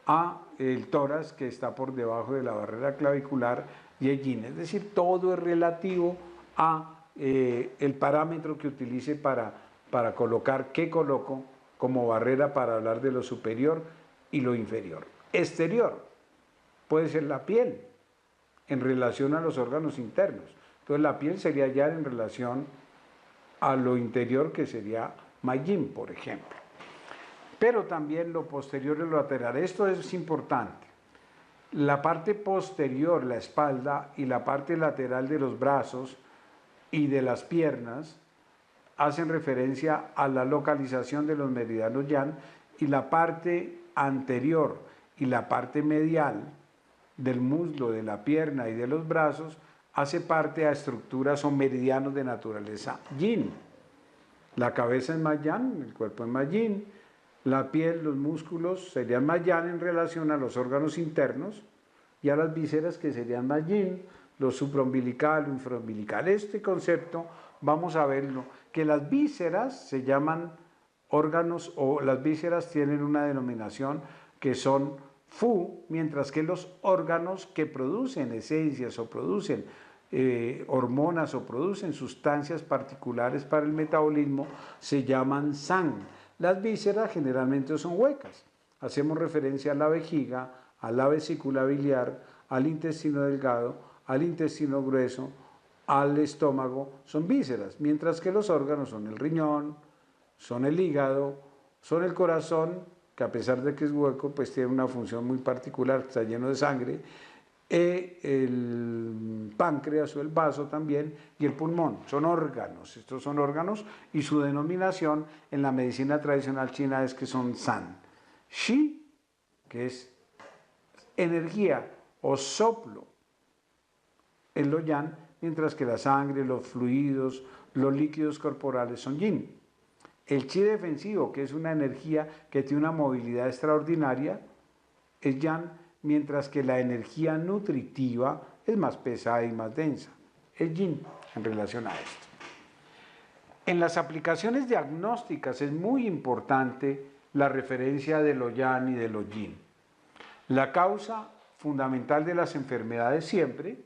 a el tórax que está por debajo de la barrera clavicular y el yin. Es decir, todo es relativo a el parámetro que utilice para colocar qué coloco como barrera para hablar de lo superior y lo inferior. Exterior puede ser la piel en relación a los órganos internos. Entonces la piel sería yang en relación a lo interior, que sería yin, por ejemplo. Pero también lo posterior y lo lateral. Esto es importante. La parte posterior, la espalda, y la parte lateral de los brazos y de las piernas hacen referencia a la localización de los meridianos yang, y la parte anterior y la parte medial del muslo, de la pierna y de los brazos hace parte a estructuras o meridianos de naturaleza yin. La cabeza es más yang, el cuerpo es más yin, la piel, los músculos serían más yang en relación a los órganos internos y a las vísceras, que serían más yin, lo supraumbilical, lo infraumbilical. Este concepto vamos a verlo, que las vísceras se llaman órganos, o las vísceras tienen una denominación que son Fu, mientras que los órganos que producen esencias o producen hormonas o producen sustancias particulares para el metabolismo se llaman San. Las vísceras generalmente son huecas. Hacemos referencia a la vejiga, a la vesícula biliar, al intestino delgado, al intestino grueso, al estómago, son vísceras, mientras que los órganos son el riñón, son el hígado, son el corazón, que a pesar de que es hueco, pues tiene una función muy particular, está lleno de sangre, el páncreas o el vaso también, y el pulmón. Son órganos, estos son órganos, y su denominación en la medicina tradicional china es que son San. Shi, que es energía o soplo, es lo yang, mientras que la sangre, los fluidos, los líquidos corporales son yin. El chi defensivo, que es una energía que tiene una movilidad extraordinaria, es yang, mientras que la energía nutritiva es más pesada y más densa, es yin en relación a esto. En las aplicaciones diagnósticas es muy importante la referencia de lo yang y de lo yin. La causa fundamental de las enfermedades siempre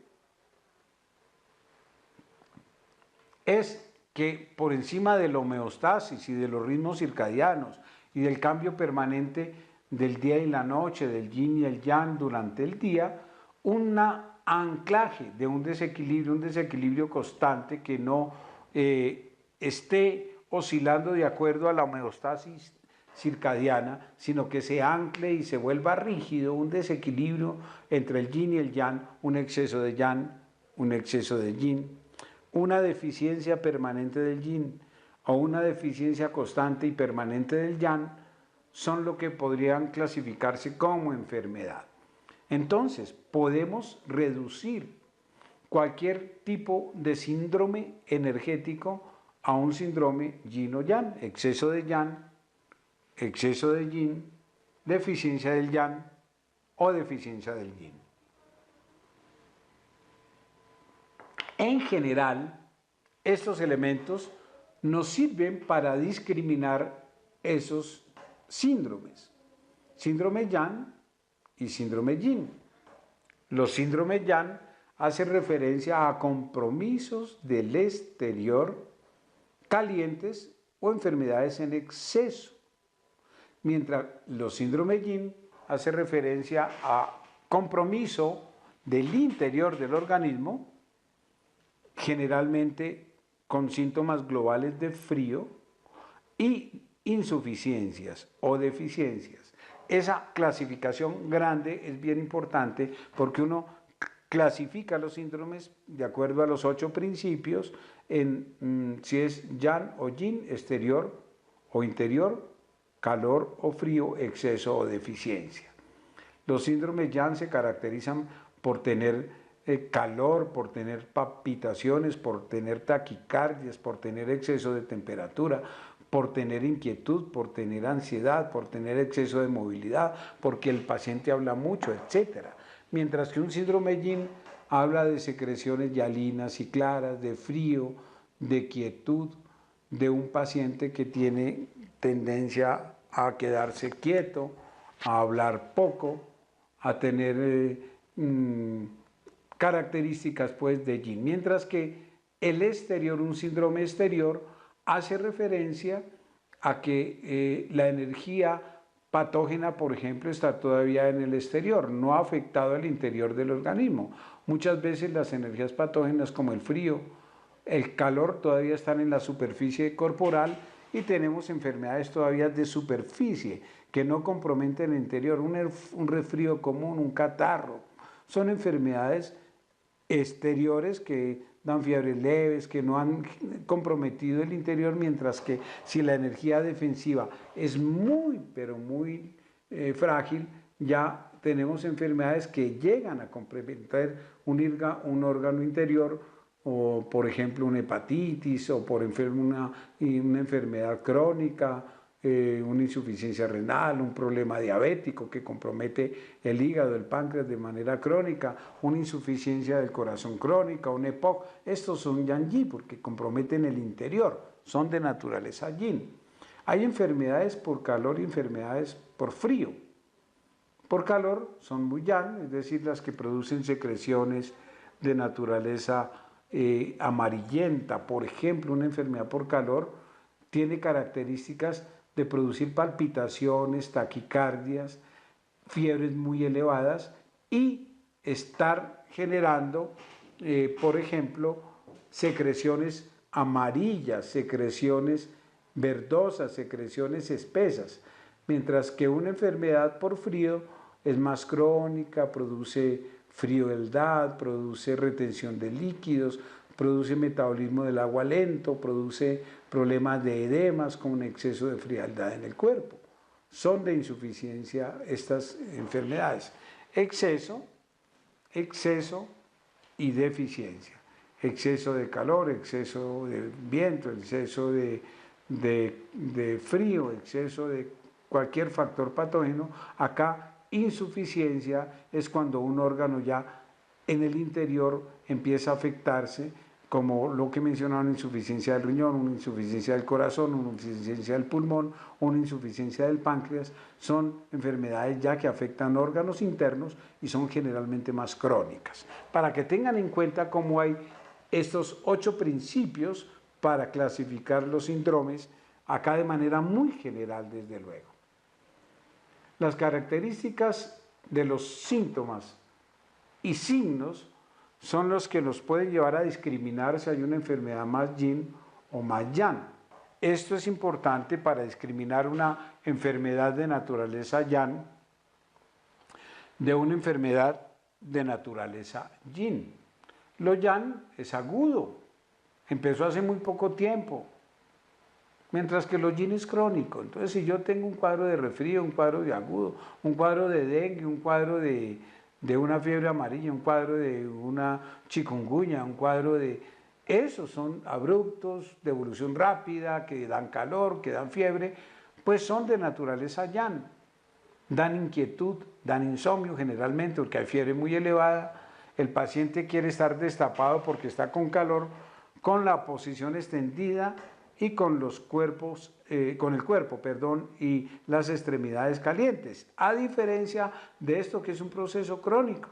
es que por encima de la homeostasis y de los ritmos circadianos y del cambio permanente del día y la noche, del yin y el yang durante el día, un anclaje de un desequilibrio constante que no esté oscilando de acuerdo a la homeostasis circadiana, sino que se ancle y se vuelva rígido, un desequilibrio entre el yin y el yang, un exceso de yang, un exceso de yin, una deficiencia permanente del yin o una deficiencia constante y permanente del yang, son lo que podrían clasificarse como enfermedad. Entonces, podemos reducir cualquier tipo de síndrome energético a un síndrome yin o yang, exceso de yang, exceso de yin, deficiencia del yang o deficiencia del yin. En general, estos elementos nos sirven para discriminar esos síndromes, síndrome yang y síndrome yin. Los síndromes yang hacen referencia a compromisos del exterior calientes o enfermedades en exceso, mientras los síndromes yin hacen referencia a compromiso del interior del organismo, generalmente con síntomas globales de frío y insuficiencias o deficiencias. Esa clasificación grande es bien importante porque uno clasifica los síndromes de acuerdo a los 8 principios en si es yang o yin, exterior o interior, calor o frío, exceso o deficiencia. Los síndromes yang se caracterizan por tener calor, por tener palpitaciones, por tener taquicardias, por tener exceso de temperatura, por tener inquietud, por tener ansiedad, por tener exceso de movilidad, porque el paciente habla mucho, etc. Mientras que un síndrome yin habla de secreciones hialinas y claras, de frío, de quietud, de un paciente que tiene tendencia a quedarse quieto, a hablar poco, a tener características pues de yin, mientras que el exterior, un síndrome exterior, hace referencia a que la energía patógena, por ejemplo, está todavía en el exterior, no ha afectado el interior del organismo. Muchas veces las energías patógenas como el frío, el calor todavía están en la superficie corporal y tenemos enfermedades todavía de superficie que no comprometen el interior, un resfrío común, un catarro. Son enfermedades exteriores que dan fiebres leves, que no han comprometido el interior, mientras que si la energía defensiva es muy, pero muy frágil, ya tenemos enfermedades que llegan a comprometer un órgano interior, o por ejemplo una hepatitis, o por una enfermedad crónica, una insuficiencia renal, un problema diabético que compromete el hígado, el páncreas de manera crónica, una insuficiencia del corazón crónica, un EPOC. Estos son yang yin porque comprometen el interior, son de naturaleza yin. Hay enfermedades por calor y enfermedades por frío. Por calor son muy yang, es decir, las que producen secreciones de naturaleza amarillenta. Por ejemplo, una enfermedad por calor tiene características de producir palpitaciones, taquicardias, fiebres muy elevadas y estar generando, por ejemplo, secreciones amarillas, secreciones verdosas, secreciones espesas, mientras que una enfermedad por frío es más crónica, produce frialdad, produce retención de líquidos, produce metabolismo del agua lento, produce problemas de edemas con un exceso de frialdad en el cuerpo. Son de insuficiencia estas enfermedades. Exceso y deficiencia. Exceso de calor, exceso de viento, exceso de frío, exceso de cualquier factor patógeno. Acá insuficiencia es cuando un órgano ya en el interior empieza a afectarse, como lo que mencionaron, insuficiencia del riñón, una insuficiencia del corazón, una insuficiencia del pulmón, una insuficiencia del páncreas. Son enfermedades ya que afectan órganos internos y son generalmente más crónicas. Para que tengan en cuenta cómo hay estos 8 principios para clasificar los síndromes, acá de manera muy general, desde luego. Las características de los síntomas y signos son los que nos pueden llevar a discriminar si hay una enfermedad más yin o más yang. Esto es importante para discriminar una enfermedad de naturaleza yang de una enfermedad de naturaleza yin. Lo yang es agudo, empezó hace muy poco tiempo, mientras que lo yin es crónico. Entonces, si yo tengo un cuadro de resfrío, un cuadro de agudo, un cuadro de dengue, un cuadro de una fiebre amarilla, un cuadro de una chikungunya, un cuadro de... Esos son abruptos, de evolución rápida, que dan calor, que dan fiebre, pues son de naturaleza yang. Dan inquietud, dan insomnio generalmente porque hay fiebre muy elevada, el paciente quiere estar destapado porque está con calor, con la posición extendida y con los cuerpos, con el cuerpo, perdón, y las extremidades calientes, a diferencia de esto que es un proceso crónico.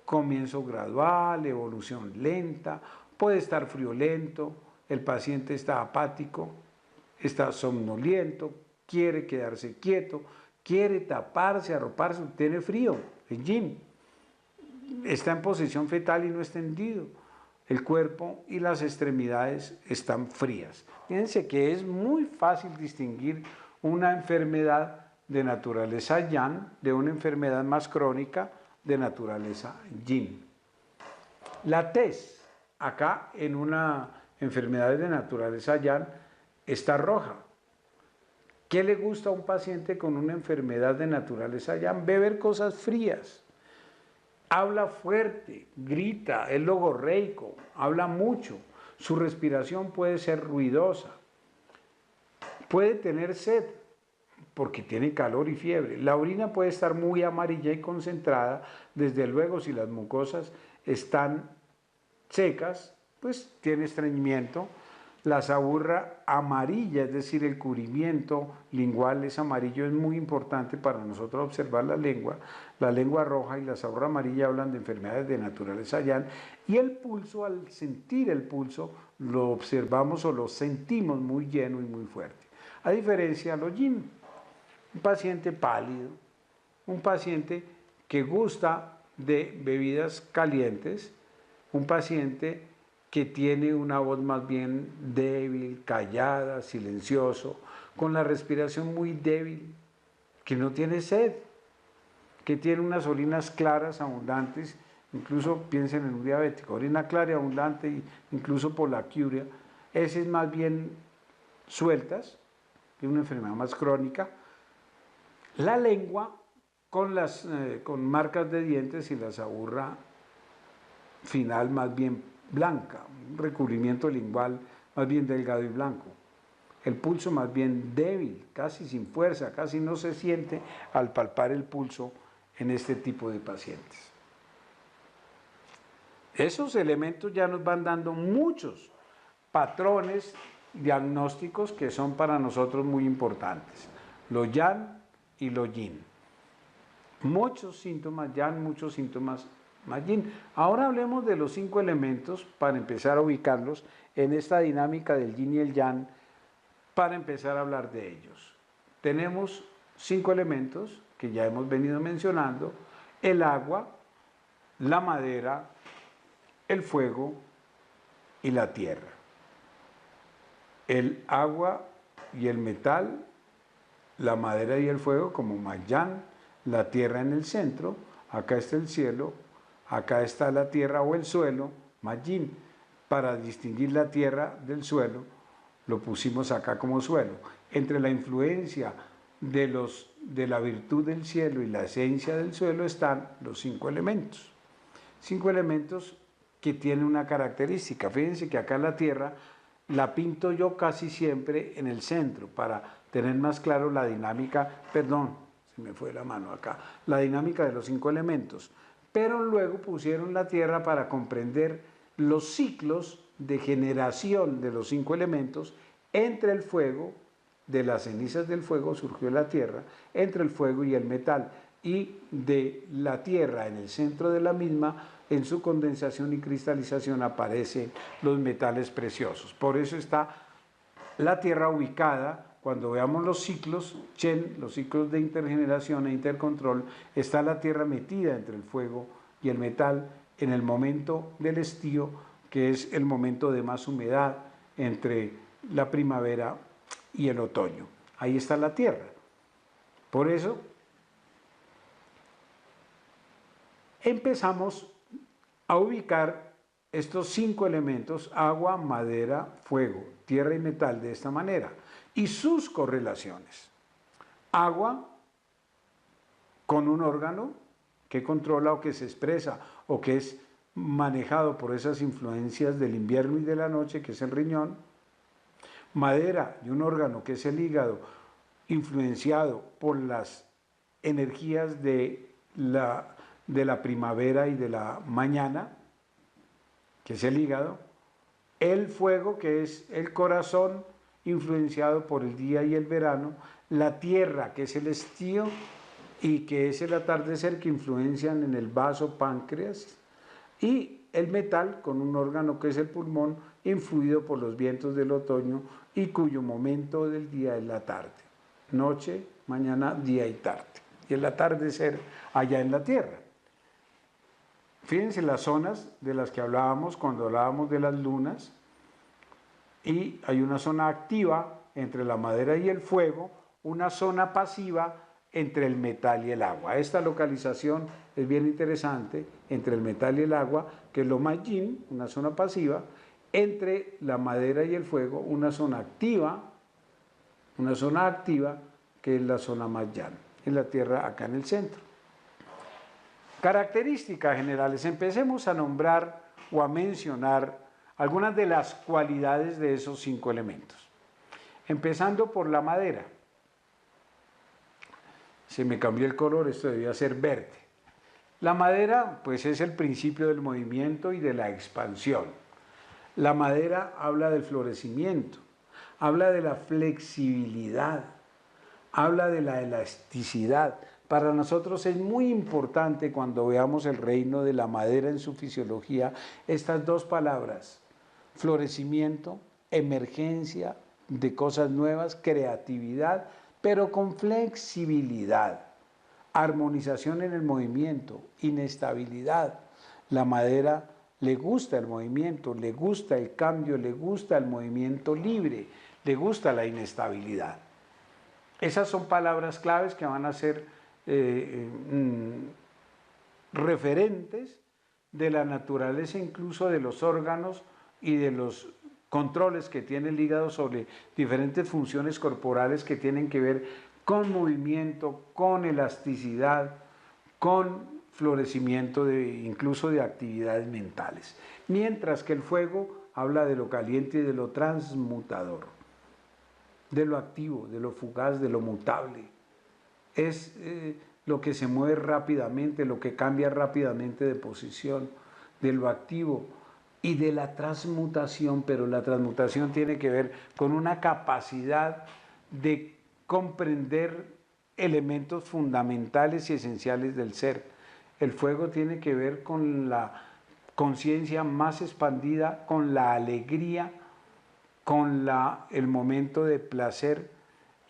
Comienzo gradual, evolución lenta, puede estar friolento, el paciente está apático, está somnoliento, quiere quedarse quieto, quiere taparse, arroparse, tiene frío, el yin, está en posición fetal y no extendido, el cuerpo y las extremidades están frías. Fíjense que es muy fácil distinguir una enfermedad de naturaleza yang de una enfermedad más crónica de naturaleza yin. La tez, acá en una enfermedad de naturaleza yang, está roja. ¿Qué le gusta a un paciente con una enfermedad de naturaleza yang? Beber cosas frías. Habla fuerte, grita, es logorreico, habla mucho. Su respiración puede ser ruidosa. Puede tener sed porque tiene calor y fiebre. La orina puede estar muy amarilla y concentrada. Desde luego, si las mucosas están secas, pues tiene estreñimiento. La saburra amarilla, es decir, el cubrimiento lingual es amarillo, es muy importante para nosotros observar la lengua. La lengua roja y la saburra amarilla hablan de enfermedades de naturaleza yang. Y el pulso, al sentir el pulso, lo observamos o lo sentimos muy lleno y muy fuerte. A diferencia de lo yin, un paciente pálido, un paciente que gusta de bebidas calientes, un paciente que tiene una voz más bien débil, callada, silencioso, con la respiración muy débil, que no tiene sed, que tiene unas orinas claras, abundantes, incluso piensen en un diabético, orina clara y abundante, incluso por la polaquiuria, ese es más bien sueltas, que es una enfermedad más crónica. La lengua con marcas de dientes y la saburra final más bien blanca, un recubrimiento lingual más bien delgado y blanco. El pulso más bien débil, casi sin fuerza, casi no se siente al palpar el pulso en este tipo de pacientes. Esos elementos ya nos van dando muchos patrones diagnósticos que son para nosotros muy importantes. Lo yang y lo yin. Muchos síntomas yang, muchos síntomas yin. Ahora hablemos de los 5 elementos para empezar a ubicarlos en esta dinámica del yin y el yang, para empezar a hablar de ellos. Tenemos 5 elementos que ya hemos venido mencionando: el agua, la madera, el fuego y la tierra. El agua y el metal, la madera y el fuego como más yang, la tierra en el centro, acá está el cielo, acá está la tierra o el suelo, más yin. Para distinguir la tierra del suelo, lo pusimos acá como suelo. Entre la influencia de la virtud del cielo y la esencia del suelo están los 5 elementos. 5 elementos que tienen una característica. Fíjense que acá la tierra la pinto yo casi siempre en el centro para tener más claro la dinámica, perdón, se me fue la mano acá, la dinámica de los 5 elementos. Pero luego pusieron la tierra para comprender los ciclos de generación de los 5 elementos. Entre el fuego, de las cenizas del fuego surgió la tierra, entre el fuego y el metal, y de la tierra en el centro de la misma, en su condensación y cristalización aparecen los metales preciosos. Por eso está la tierra ubicada. Cuando veamos los ciclos Chen, los ciclos de intergeneración e intercontrol, está la tierra metida entre el fuego y el metal en el momento del estío, que es el momento de más humedad entre la primavera y el otoño. Ahí está la tierra. Por eso empezamos a ubicar estos 5 elementos: agua, madera, fuego, tierra y metal, de esta manera, y sus correlaciones. Agua con un órgano que controla o que se expresa o que es manejado por esas influencias del invierno y de la noche, que es el riñón. Madera y un órgano que es el hígado, influenciado por las energías de la primavera y de la mañana, que es el hígado. El fuego, que es el corazón, influenciado por el día y el verano. La tierra, que es el estío y que es el atardecer, que influencian en el vaso páncreas. Y el metal, con un órgano que es el pulmón, influido por los vientos del otoño y cuyo momento del día es la tarde. Noche, mañana, día y tarde. Y el atardecer allá en la tierra. Fíjense las zonas de las que hablábamos cuando hablábamos de las lunas. Y hay una zona activa entre la madera y el fuego, una zona pasiva entre el metal y el agua. Esta localización es bien interesante, entre el metal y el agua, que es lo más yin, una zona pasiva, entre la madera y el fuego, una zona activa, que es la zona más yang, en la Tierra acá en el centro. Características generales. Empecemos a nombrar o a mencionar algunas de las cualidades de esos 5 elementos. Empezando por la madera. Se me cambió el color, esto debía ser verde. La madera, pues, es el principio del movimiento y de la expansión. La madera habla del florecimiento, habla de la flexibilidad, habla de la elasticidad. Para nosotros es muy importante, cuando veamos el reino de la madera en su fisiología, estas 2 palabras: florecimiento, emergencia de cosas nuevas, creatividad, pero con flexibilidad, armonización en el movimiento, inestabilidad. La madera le gusta el movimiento, le gusta el cambio, le gusta el movimiento libre, le gusta la inestabilidad. Esas son palabras claves que van a ser referentes de la naturaleza, incluso de los órganos y de los controles que tiene el hígado sobre diferentes funciones corporales que tienen que ver con movimiento, con elasticidad, con florecimiento incluso de actividades mentales. Mientras que el fuego habla de lo caliente y de lo transmutador, de lo activo, de lo fugaz, de lo mutable. Es lo que se mueve rápidamente, lo que cambia rápidamente de posición, de lo activo y de la transmutación, pero la transmutación tiene que ver con una capacidad de comprender elementos fundamentales y esenciales del ser. El fuego tiene que ver con la conciencia más expandida, con la alegría, con el momento de placer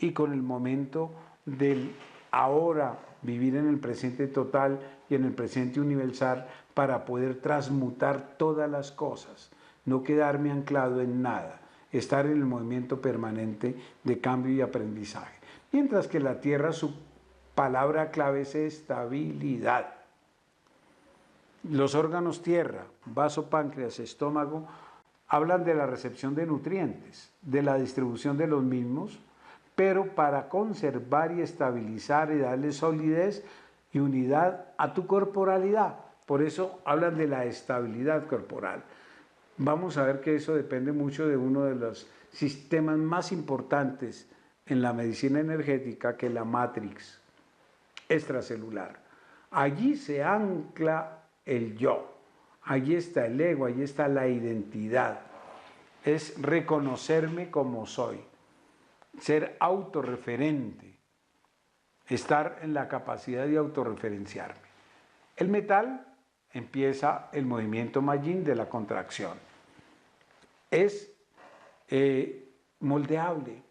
y con el momento del ahora, vivir en el presente total y en el presente universal para poder transmutar todas las cosas, no quedarme anclado en nada, estar en el movimiento permanente de cambio y aprendizaje. Mientras que la tierra, su palabra clave es estabilidad. Los órganos tierra, vaso, páncreas, estómago, hablan de la recepción de nutrientes, de la distribución de los mismos, pero para conservar y estabilizar y darle solidez y unidad a tu corporalidad. Por eso hablan de la estabilidad corporal. Vamos a ver que eso depende mucho de uno de los sistemas más importantes en la medicina energética, que es la matrix extracelular. Allí se ancla el yo, allí está el ego, allí está la identidad. Es reconocerme como soy, ser autorreferente, estar en la capacidad de autorreferenciarme. El metal empieza el movimiento yin de la contracción. Es moldeable,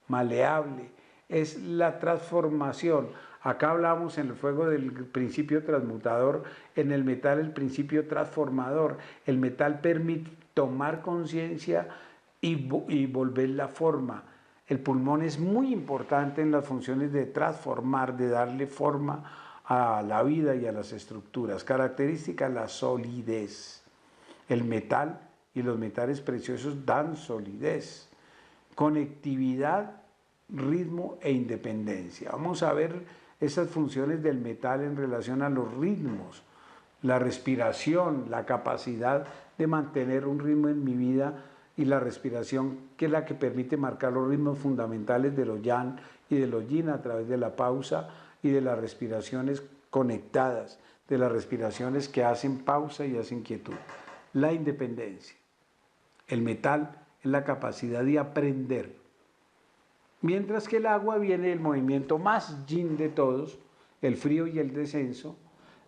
maleable, es la transformación. Acá hablamos en el fuego del principio transmutador, en el metal el principio transformador. El metal permite tomar conciencia y volver la forma. El pulmón es muy importante en las funciones de transformar, de darle forma a la vida y a las estructuras. Característica, la solidez. El metal y los metales preciosos dan solidez. Conectividad, ritmo e independencia. Vamos a ver esas funciones del metal en relación a los ritmos, la respiración, la capacidad de mantener un ritmo en mi vida y la respiración, que es la que permite marcar los ritmos fundamentales de los yang y de los yin a través de la pausa y de las respiraciones conectadas, de las respiraciones que hacen pausa y hacen quietud. La independencia. El metal es la capacidad de aprender. Mientras que el agua viene el movimiento más yin de todos, el frío y el descenso,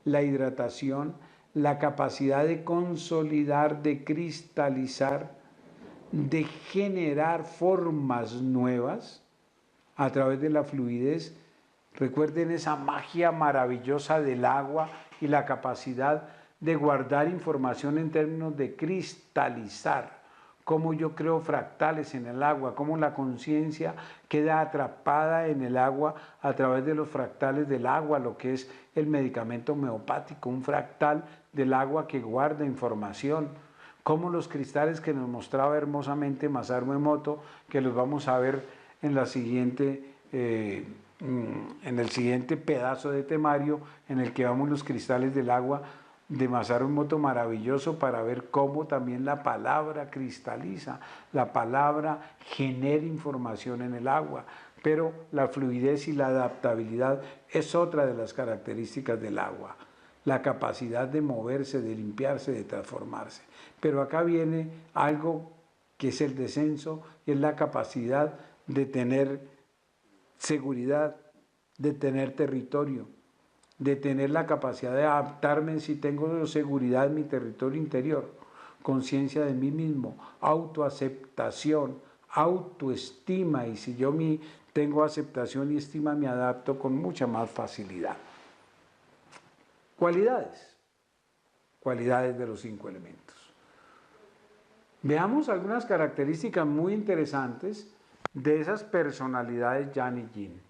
la hidratación, la capacidad de consolidar, de cristalizar, de generar formas nuevas a través de la fluidez. Recuerden esa magia maravillosa del agua y la capacidad de guardar información en términos de cristalizar, cómo yo creo fractales en el agua, cómo la conciencia queda atrapada en el agua a través de los fractales del agua, lo que es el medicamento homeopático, un fractal del agua que guarda información, cómo los cristales que nos mostraba hermosamente Masaru Emoto, que los vamos a ver en la siguiente en el siguiente pedazo de temario, en el que vamos los cristales del agua de Masaru Emoto, maravilloso para ver cómo también la palabra cristaliza, la palabra genera información en el agua, pero la fluidez y la adaptabilidad es otra de las características del agua, la capacidad de moverse, de limpiarse, de transformarse. Pero acá viene algo que es el descenso, y es la capacidad de tener seguridad, de tener territorio, de tener la capacidad de adaptarme si tengo seguridad en mi territorio interior, conciencia de mí mismo, autoaceptación, autoestima, y si yo tengo aceptación y estima, me adapto con mucha más facilidad. Cualidades, cualidades de los 5 elementos. Veamos algunas características muy interesantes de esas personalidades Yang y Yin.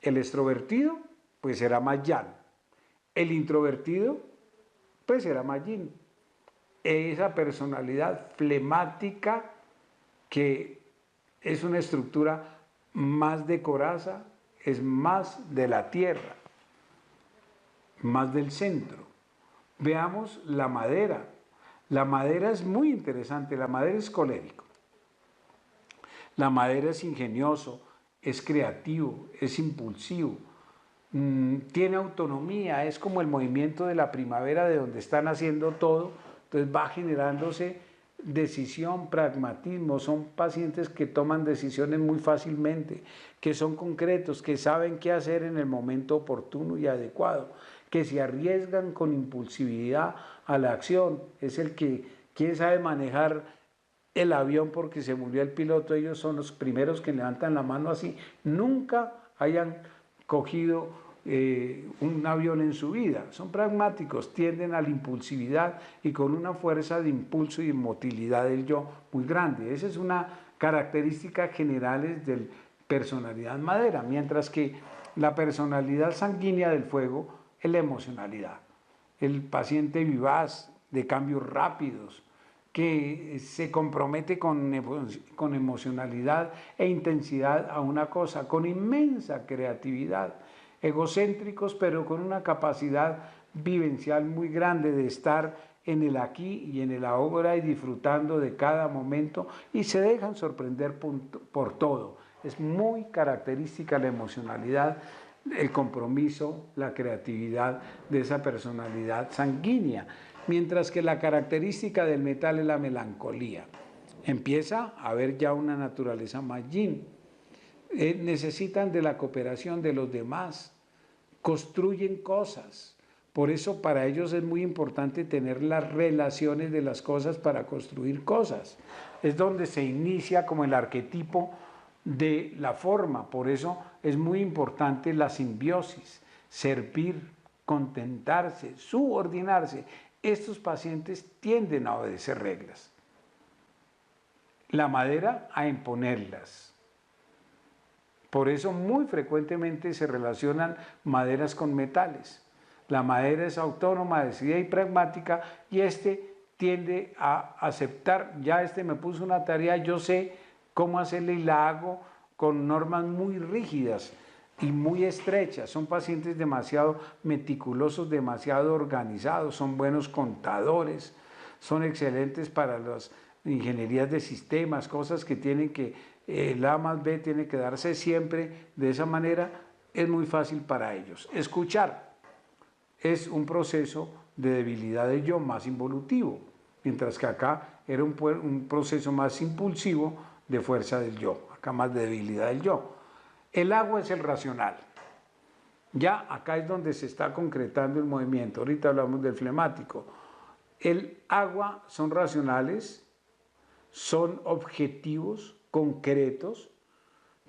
El extrovertido, pues será más Yang. El introvertido, pues será más Yin. Esa personalidad flemática que es una estructura más de coraza, es más de la tierra, más del centro. Veamos la madera. La madera es muy interesante, la madera es colérico. La madera es ingenioso, es creativo, es impulsivo, tiene autonomía, es como el movimiento de la primavera de donde están haciendo todo, entonces va generándose decisión, pragmatismo, son pacientes que toman decisiones muy fácilmente, que son concretos, que saben qué hacer en el momento oportuno y adecuado, que se arriesgan con impulsividad a la acción, es el que, ¿quién sabe manejar el avión porque se murió el piloto? Ellos son los primeros que levantan la mano así, nunca hayan cogido un avión en su vida, son pragmáticos, tienden a la impulsividad y con una fuerza de impulso y de motilidad del yo muy grande. Esa es una característica general de personalidad madera, mientras que la personalidad sanguínea del fuego es la emocionalidad, el paciente vivaz, de cambios rápidos, que se compromete con emocionalidad e intensidad a una cosa, con inmensa creatividad, egocéntricos pero con una capacidad vivencial muy grande de estar en el aquí y en el ahora y disfrutando de cada momento y se dejan sorprender por todo. Es muy característica la emocionalidad, el compromiso, la creatividad de esa personalidad sanguínea, mientras que la característica del metal es la melancolía. Empieza a haber ya una naturaleza más yin. Necesitan de la cooperación de los demás, construyen cosas. Por eso para ellos es muy importante tener las relaciones de las cosas para construir cosas. Es donde se inicia como el arquetipo de la forma. Por eso es muy importante la simbiosis, servir, contentarse, subordinarse. Estos pacientes tienden a obedecer reglas. la madera a imponerlas. Por eso muy frecuentemente se relacionan maderas con metales. La madera es autónoma, decidida y pragmática, y tiende a aceptar, ya me puso una tarea, yo sé cómo hacerla y la hago con normas muy rígidas y muy estrechas. Son pacientes demasiado meticulosos, demasiado organizados, son buenos contadores, son excelentes para las ingenierías de sistemas, cosas que tienen que, el A más B tiene que darse siempre de esa manera, es muy fácil para ellos. Escuchar es un proceso de debilidad del yo más involutivo, mientras que acá era un proceso más impulsivo de fuerza del yo, acá más de debilidad del yo. El agua es el racional. Ya acá es donde se está concretando el movimiento. Ahorita hablamos del flemático. El agua son racionales, son objetivos, concretos,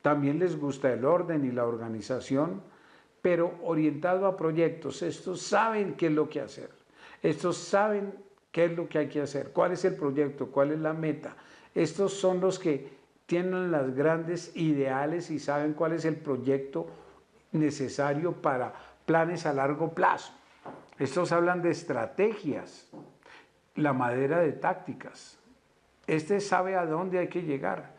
también les gusta el orden y la organización, pero orientado a proyectos. Estos saben qué es lo que hacer, estos saben qué es lo que hay que hacer, cuál es el proyecto, cuál es la meta. Estos son los que tienen las grandes ideales y saben cuál es el proyecto necesario para planes a largo plazo. Estos hablan de estrategias, la madera de tácticas. Sabe a dónde hay que llegar.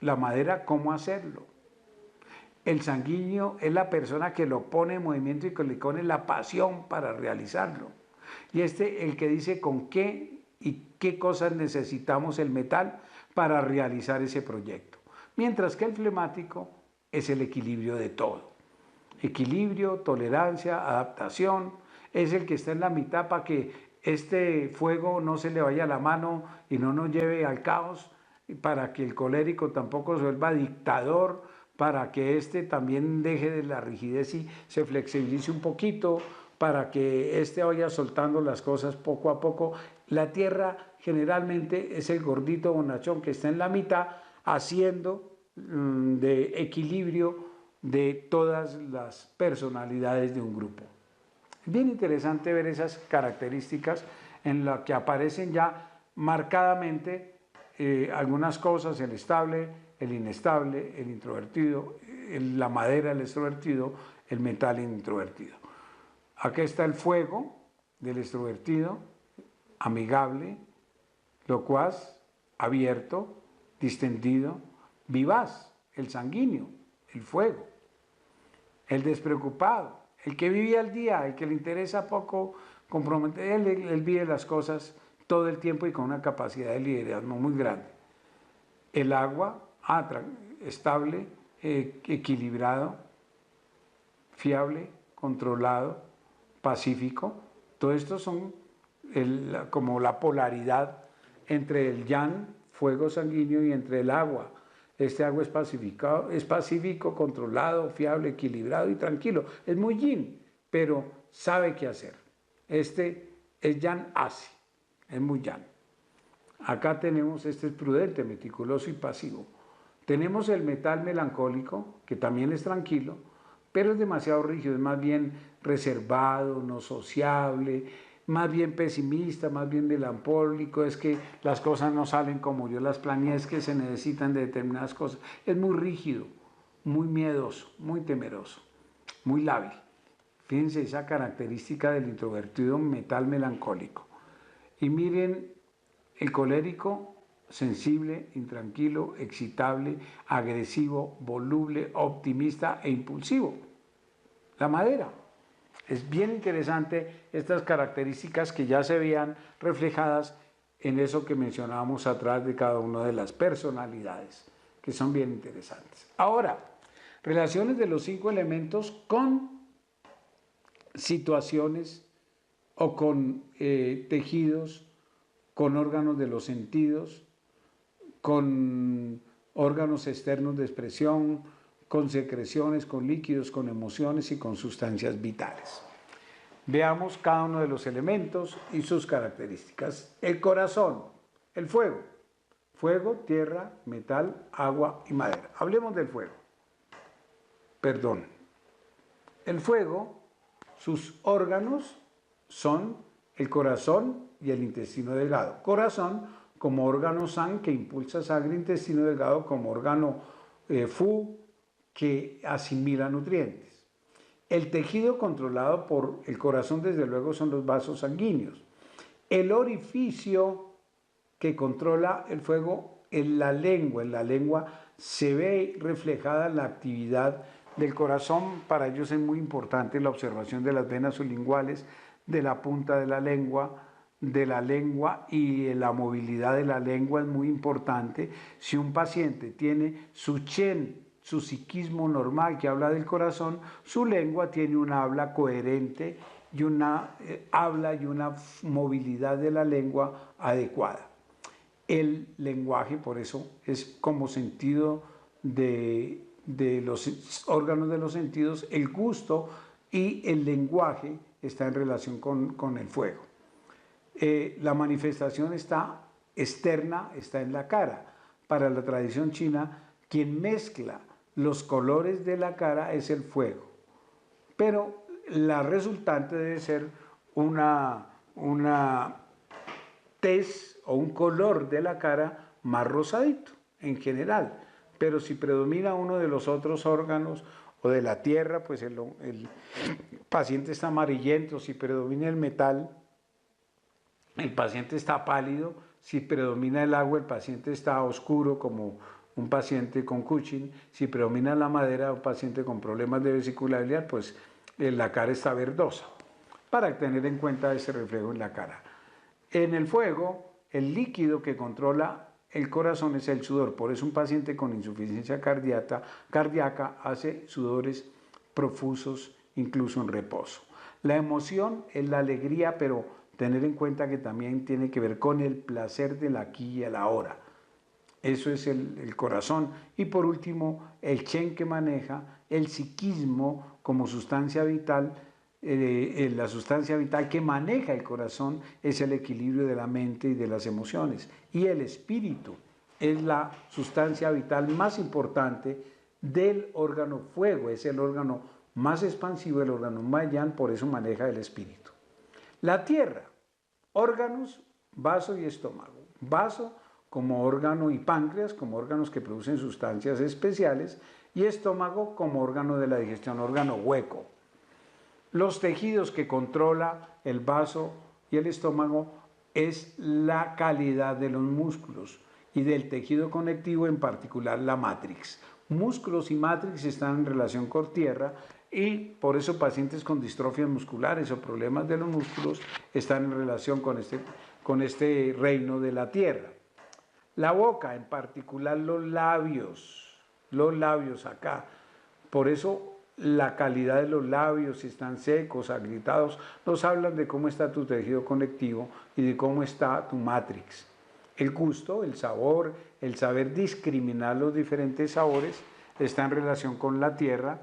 La madera, cómo hacerlo. El sanguíneo es la persona que lo pone en movimiento y que le pone la pasión para realizarlo. Y el que dice con qué y qué cosas necesitamos el metal para realizar ese proyecto. Mientras que el flemático es el equilibrio de todo. Equilibrio, tolerancia, adaptación, es el que está en la mitad para que este fuego no se le vaya a la mano y no nos lleve al caos, para que el colérico tampoco se vuelva dictador, para que también deje de la rigidez y se flexibilice un poquito, para que vaya soltando las cosas poco a poco. La tierra generalmente es el gordito bonachón que está en la mitad haciendo de equilibrio de todas las personalidades de un grupo. Es bien interesante ver esas características en las que aparecen ya marcadamente algunas cosas: el estable, el inestable, el introvertido, la madera, el extrovertido, el metal, el introvertido. Aquí está el fuego del extrovertido, amigable, locuaz, abierto, distendido, vivaz, el sanguíneo, el fuego. El despreocupado, el que vive al día, el que le interesa poco comprometer, él vive las cosas todo el tiempo y con una capacidad de liderazgo muy grande. El agua, estable, equilibrado, fiable, controlado, pacífico. Todo esto son como la polaridad entre el yang, fuego sanguíneo, y entre el agua. Agua es pacífico, controlado, fiable, equilibrado y tranquilo. Es muy yin, pero sabe qué hacer. Es yang asi, es muy yang. Acá tenemos, es prudente, meticuloso y pasivo. Tenemos el metal melancólico, que también es tranquilo, pero es demasiado rígido, es más bien reservado, no sociable, más bien pesimista, más bien melancólico. Es que las cosas no salen como yo las planeé, es que se necesitan de determinadas cosas. Es muy rígido, muy miedoso, muy temeroso, muy lábil. Fíjense esa característica del introvertido metal melancólico. Y miren el colérico: sensible, intranquilo, excitable, agresivo, voluble, optimista e impulsivo. La madera. Es bien interesante estas características que ya se veían reflejadas en eso que mencionábamos atrás de cada una de las personalidades, que son bien interesantes. Ahora, relaciones de los 5 elementos con situaciones o con tejidos, con órganos de los sentidos, con órganos externos de expresión, con secreciones, con líquidos, con emociones y con sustancias vitales. Veamos cada uno de los elementos y sus características. El corazón, el fuego. Fuego, tierra, metal, agua y madera. Hablemos del fuego. Perdón. El fuego, sus órganos son el corazón y el intestino delgado. Corazón como órgano San, que impulsa sangre, intestino delgado como órgano Fu, que asimila nutrientes. El tejido controlado por el corazón, desde luego, son los vasos sanguíneos. El orificio que controla el fuego es la lengua. En la lengua se ve reflejada la actividad del corazón. Para ellos es muy importante la observación de las venas sublinguales, de la punta de la lengua, y la movilidad de la lengua es muy importante. Si un paciente tiene su Chen, su psiquismo normal que habla del corazón, su lengua tiene una habla coherente y una habla y una movilidad de la lengua adecuada. El lenguaje, por eso, es como sentido de los órganos de los sentidos, el gusto y el lenguaje está en relación con el fuego. La manifestación está externa, está en la cara. Para la tradición china, quien mezcla los colores de la cara es el fuego, pero la resultante debe ser una tez o un color de la cara más rosadito en general, pero si predomina uno de los otros órganos o de la tierra, pues el paciente está amarillento. Si predomina el metal, el paciente está pálido. Si predomina el agua, el paciente está oscuro, como un paciente con Cushing. Si predomina la madera, un paciente con problemas de vesícula biliar, pues la cara está verdosa, para tener en cuenta ese reflejo en la cara. En el fuego, el líquido que controla el corazón es el sudor. Por eso un paciente con insuficiencia cardíaca hace sudores profusos, incluso en reposo. La emoción es la alegría, pero tener en cuenta que también tiene que ver con el placer del aquí y el ahora. Eso es el corazón. Y por último, el Chen, que maneja el psiquismo como sustancia vital. La sustancia vital que maneja el corazón es el equilibrio de la mente y de las emociones. Y el espíritu es la sustancia vital más importante del órgano fuego. Es el órgano más expansivo, el órgano más yang, por eso maneja el espíritu. La tierra, órganos, vaso y estómago. Vaso como órgano y páncreas como órganos que producen sustancias especiales, y estómago como órgano de la digestión, órgano hueco. Los tejidos que controla el vaso y el estómago es la calidad de los músculos y del tejido conectivo, en particular la matrix. Músculos y matrix están en relación con tierra, y por eso pacientes con distrofias musculares o problemas de los músculos están en relación con este reino de la tierra. La boca, en particular los labios acá. Por eso la calidad de los labios, si están secos, agrietados, nos hablan de cómo está tu tejido conectivo y de cómo está tu matrix. El gusto, el sabor, el saber discriminar los diferentes sabores está en relación con la tierra.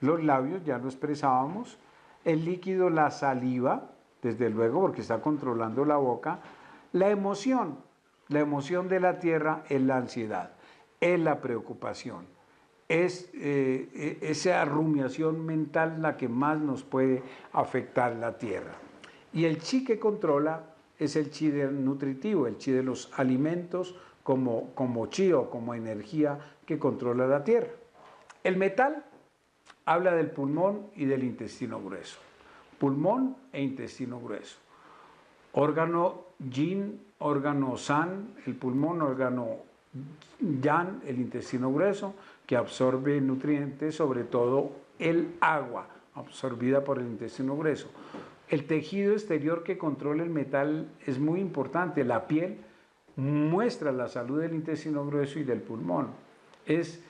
Los labios, ya lo expresábamos. El líquido, la saliva, desde luego, porque está controlando la boca. La emoción de la tierra es la ansiedad, es la preocupación, es esa rumiación mental la que más nos puede afectar la tierra. Y el chi que controla es el chi nutritivo, el chi de los alimentos como chi o como energía que controla la tierra. El metal habla del pulmón y del intestino grueso. Pulmón e intestino grueso. Órgano yin, órgano san, el pulmón; órgano yang, el intestino grueso, que absorbe nutrientes, sobre todo el agua absorbida por el intestino grueso. El tejido exterior que controla el metal es muy importante. La piel muestra la salud del intestino grueso y del pulmón. Es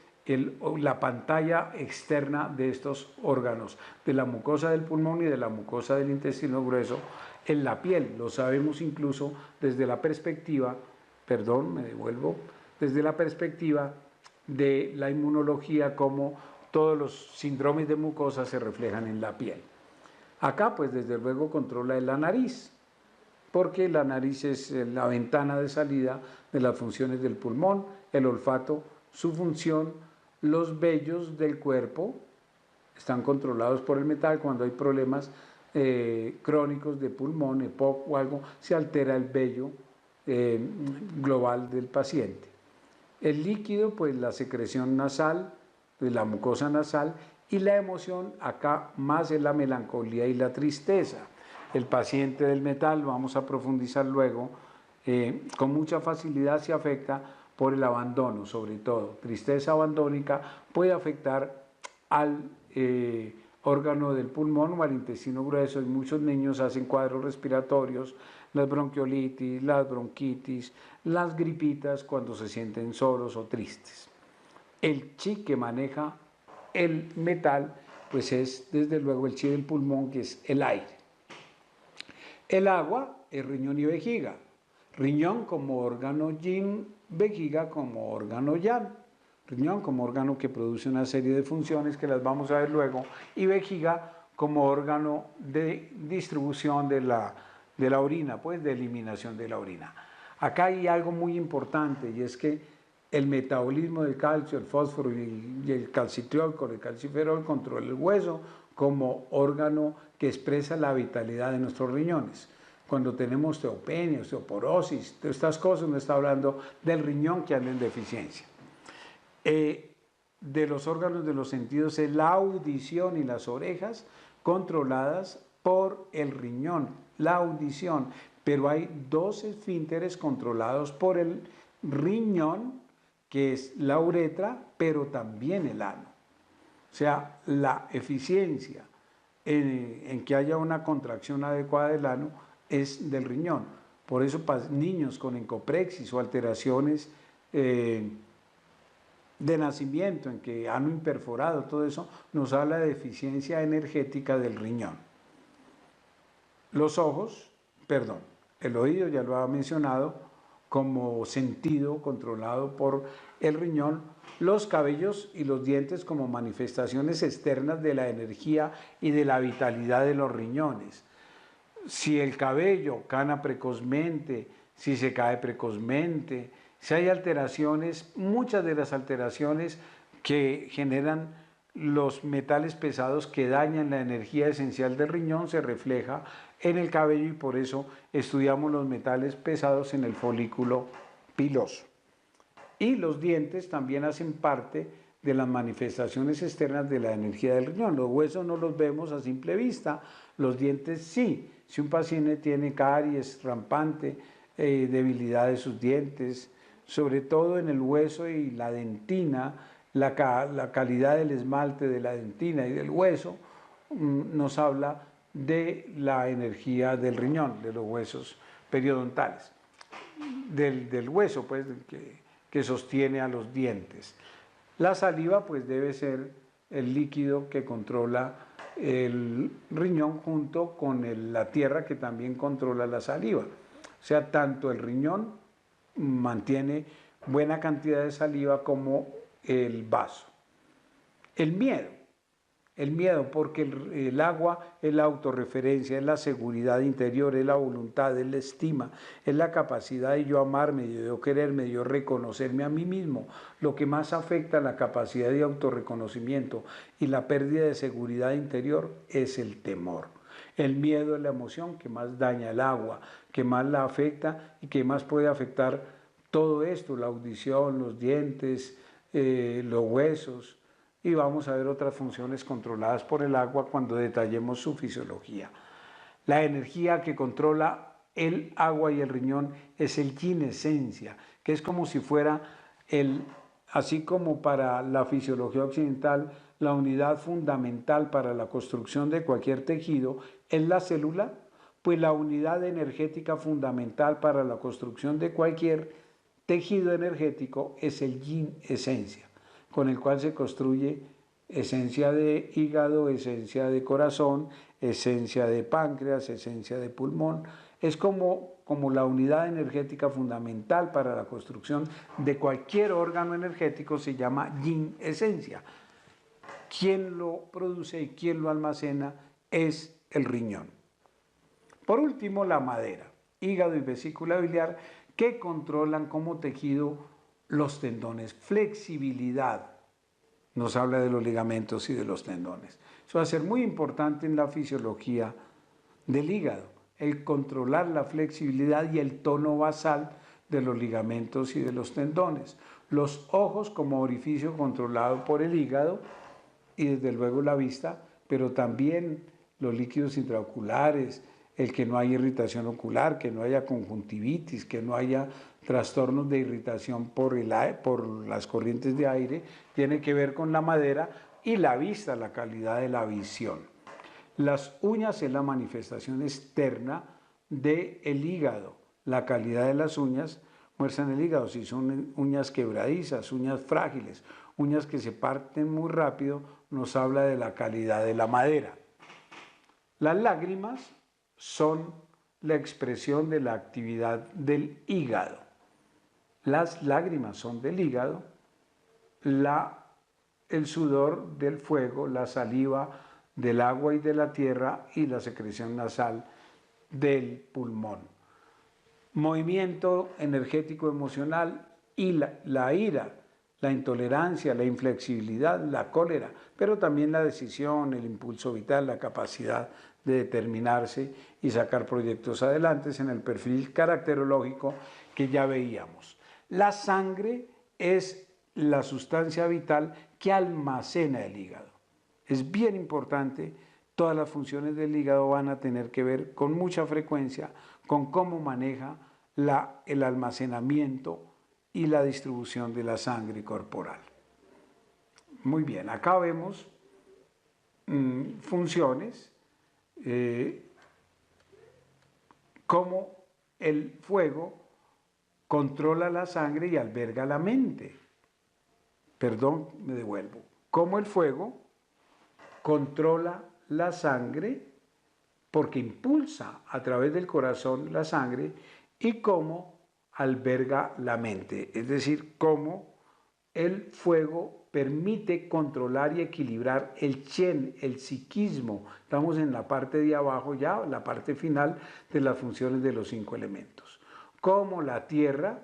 la pantalla externa de estos órganos, de la mucosa del pulmón y de la mucosa del intestino grueso en la piel. Lo sabemos incluso desde la perspectiva, desde la perspectiva de la inmunología, como todos los síndromes de mucosa se reflejan en la piel. Acá, pues desde luego controla la nariz, porque la nariz es la ventana de salida de las funciones del pulmón. El olfato, su función. Los vellos del cuerpo están controlados por el metal. Cuando hay problemas crónicos de pulmón, EPOC o algo, se altera el vello eh, global del paciente. El líquido, pues la secreción nasal, de la mucosa nasal, y la emoción acá más es la melancolía y la tristeza. El paciente del metal, vamos a profundizar luego, con mucha facilidad se afecta por el abandono, sobre todo. Tristeza abandónica puede afectar al órgano del pulmón o al intestino grueso, y muchos niños hacen cuadros respiratorios, las bronquiolitis, las bronquitis, las gripitas cuando se sienten solos o tristes. El chi que maneja el metal, pues es desde luego el chi del pulmón, que es el aire. El agua es riñón y vejiga. Riñón como órgano yin, vejiga como órgano yang. Riñón como órgano que produce una serie de funciones que las vamos a ver luego, y vejiga como órgano de distribución de la orina, pues de eliminación de la orina. Acá hay algo muy importante, y es que el metabolismo del calcio, el fósforo y el calcitriol con el calciferol controla el hueso como órgano que expresa la vitalidad de nuestros riñones. Cuando tenemos osteopenia, osteoporosis, todas estas cosas, no está hablando del riñón que anda en deficiencia. De los órganos de los sentidos es la audición y las orejas controladas por el riñón, la audición, pero hay dos esfínteres controlados por el riñón, que es la uretra, pero también el ano. O sea, la eficiencia en que haya una contracción adecuada del ano es del riñón. Por eso niños con encoprexis o alteraciones de nacimiento, en que ano imperforado, todo eso nos habla de deficiencia energética del riñón. Los ojos, perdón, el oído ya lo ha mencionado como sentido controlado por el riñón, los cabellos y los dientes como manifestaciones externas de la energía y de la vitalidad de los riñones. Si el cabello cana precozmente, si se cae precozmente, si hay alteraciones, muchas de las alteraciones que generan los metales pesados que dañan la energía esencial del riñón se refleja en el cabello, y por eso estudiamos los metales pesados en el folículo piloso. Y los dientes también hacen parte de las manifestaciones externas de la energía del riñón. Los huesos no los vemos a simple vista, los dientes sí. Si un paciente tiene caries rampante, debilidad de sus dientes, sobre todo en el hueso y la dentina, la calidad del esmalte de la dentina y del hueso, nos habla de la energía del riñón, de los huesos periodontales, del hueso pues, que sostiene a los dientes. La saliva pues debe ser el líquido que controla el riñón junto con la tierra, que también controla la saliva. O sea, tanto el riñón mantiene buena cantidad de saliva como el vaso. El miedo porque el agua es la autorreferencia, es la seguridad interior, es la voluntad, es la estima, es la capacidad de yo amarme, de yo quererme, de yo reconocerme a mí mismo. Lo que más afecta a la capacidad de autorreconocimiento y la pérdida de seguridad interior es el temor. El miedo es la emoción que más daña el agua, que más la afecta y que más puede afectar todo esto, la audición, los dientes, los huesos. Y vamos a ver otras funciones controladas por el agua cuando detallemos su fisiología. La energía que controla el agua y el riñón es el yin esencia, que es como si fuera así como para la fisiología occidental, la unidad fundamental para la construcción de cualquier tejido es la célula, pues la unidad energética fundamental para la construcción de cualquier tejido energético es el yin esencia, con el cual se construye esencia de hígado, esencia de corazón, esencia de páncreas, esencia de pulmón. Es como la unidad energética fundamental para la construcción de cualquier órgano energético, se llama yin esencia. Quien lo produce y quien lo almacena es el riñón. Por último, la madera, hígado y vesícula biliar, que controlan como tejido los tendones. Flexibilidad nos habla de los ligamentos y de los tendones. Eso va a ser muy importante en la fisiología del hígado. el controlar la flexibilidad y el tono basal de los ligamentos y de los tendones. Los ojos como orificio controlado por el hígado y desde luego la vista, pero también los líquidos intraoculares, el que no haya irritación ocular, que no haya conjuntivitis, que no haya trastornos de irritación por las corrientes de aire, tiene que ver con la madera y la vista, la calidad de la visión. Las uñas es la manifestación externa del hígado. La calidad de las uñas muestran el hígado, si son uñas quebradizas, uñas frágiles, uñas que se parten muy rápido, nos habla de la calidad de la madera. Las lágrimas son la expresión de la actividad del hígado. Las lágrimas son del hígado, el sudor del fuego, la saliva del agua y de la tierra y la secreción nasal del pulmón. Movimiento energético emocional y la ira, la intolerancia, la inflexibilidad, la cólera, pero también la decisión, el impulso vital, la capacidad de determinarse y sacar proyectos adelante en el perfil caracterológico que ya veíamos. La sangre es la sustancia vital que almacena el hígado. Es bien importante, todas las funciones del hígado van a tener que ver con mucha frecuencia con cómo maneja el almacenamiento y la distribución de la sangre corporal. Muy bien, acá vemos funciones, cómo el fuego controla la sangre y alberga la mente. Perdón, me devuelvo. Cómo el fuego controla la sangre porque impulsa a través del corazón la sangre y cómo alberga la mente, es decir, cómo el fuego permite controlar y equilibrar el chen, el psiquismo. Estamos en la parte de abajo ya, la parte final de las funciones de los 5 elementos. Cómo la tierra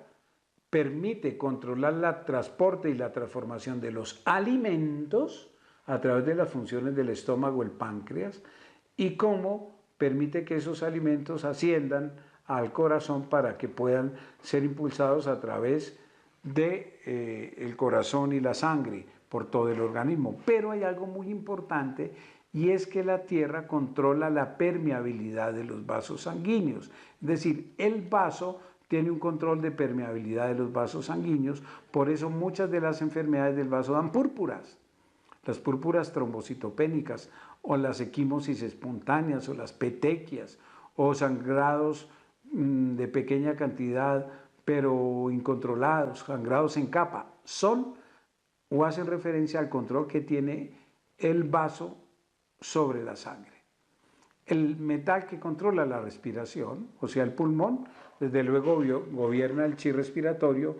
permite controlar el transporte y la transformación de los alimentos a través de las funciones del estómago, el páncreas, y cómo permite que esos alimentos asciendan al corazón para que puedan ser impulsados a través del corazón y la sangre por todo el organismo. Pero hay algo muy importante y es que la tierra controla la permeabilidad de los vasos sanguíneos. Es decir, el vaso tiene un control de permeabilidad de los vasos sanguíneos, por eso muchas de las enfermedades del vaso dan púrpuras. Las púrpuras trombocitopénicas o las equimosis espontáneas o las petequias o sangrados de pequeña cantidad pero incontrolados, sangrados en capa, son o hacen referencia al control que tiene el vaso sobre la sangre. El metal que controla la respiración, o sea el pulmón, desde luego gobierna el chi respiratorio,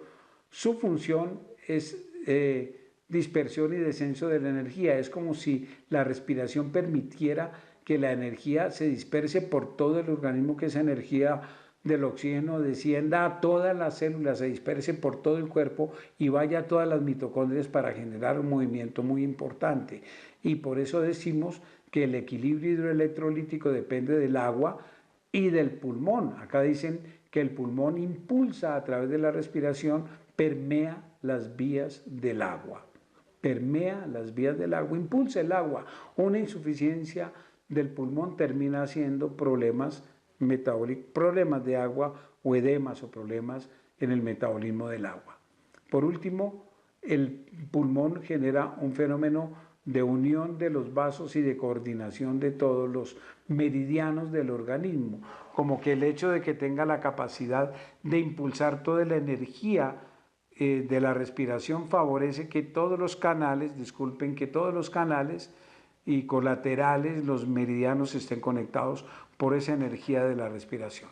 su función es dispersión y descenso de la energía. Es como si la respiración permitiera que la energía se disperse por todo el organismo, que esa energía del oxígeno descienda a todas las células, se disperse por todo el cuerpo y vaya a todas las mitocondrias para generar un movimiento muy importante. Y por eso decimos que el equilibrio hidroelectrolítico depende del agua y del pulmón. Acá dicen que el pulmón impulsa a través de la respiración, permea las vías del agua. Permea las vías del agua, impulsa el agua. Una insuficiencia del pulmón termina siendo problemas metabólicos, problemas de agua o edemas o problemas en el metabolismo del agua. Por último, el pulmón genera un fenómeno de unión de los vasos y de coordinación de todos los meridianos del organismo, como que el hecho de que tenga la capacidad de impulsar toda la energía de la respiración favorece que todos los canales, que todos los canales y colaterales, los meridianos estén conectados por esa energía de la respiración.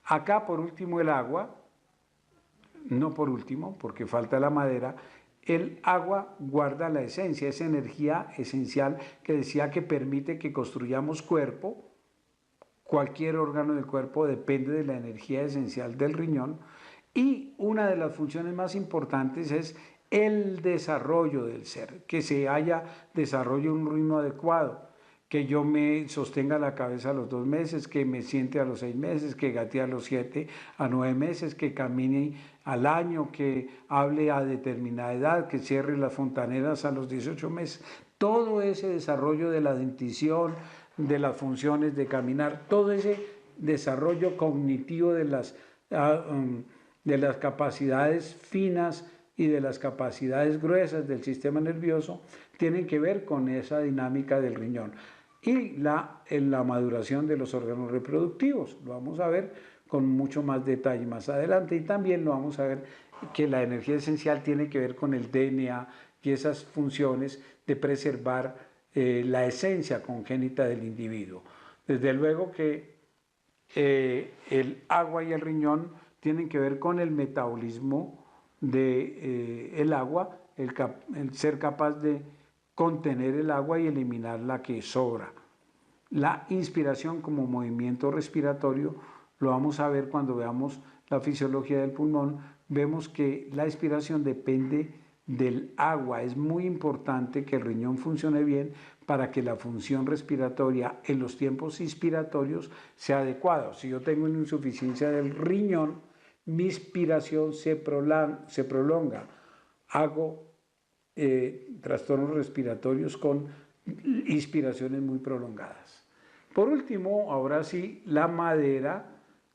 Acá por último el agua, no por último porque falta la madera, el agua guarda la esencia, esa energía esencial que decía que permite que construyamos cuerpo. Cualquier órgano del cuerpo depende de la energía esencial del riñón y una de las funciones más importantes es el desarrollo del ser, que se haya desarrollo en un ritmo adecuado, que yo me sostenga la cabeza a los 2 meses, que me siente a los 6 meses, que gatee a los 7 a 9 meses, que camine al año, que hable a determinada edad, que cierre las fontaneras a los 18 meses. Todo ese desarrollo de la dentición, de las funciones de caminar, todo ese desarrollo cognitivo de las capacidades finas y de las capacidades gruesas del sistema nervioso tienen que ver con esa dinámica del riñón. Y en la maduración de los órganos reproductivos, lo vamos a ver con mucho más detalle más adelante, y también lo vamos a ver que la energía esencial tiene que ver con el DNA y esas funciones de preservar la esencia congénita del individuo. Desde luego que el agua y el riñón tienen que ver con el metabolismo del agua, el ser capaz de contener el agua y eliminar la que sobra. La inspiración como movimiento respiratorio lo vamos a ver cuando veamos la fisiología del pulmón. Vemos que la inspiración depende del agua. Es muy importante que el riñón funcione bien para que la función respiratoria en los tiempos inspiratorios sea adecuada. Si yo tengo una insuficiencia del riñón, mi inspiración se prolonga. Hago trastornos respiratorios con inspiraciones muy prolongadas. Por último, ahora sí, la madera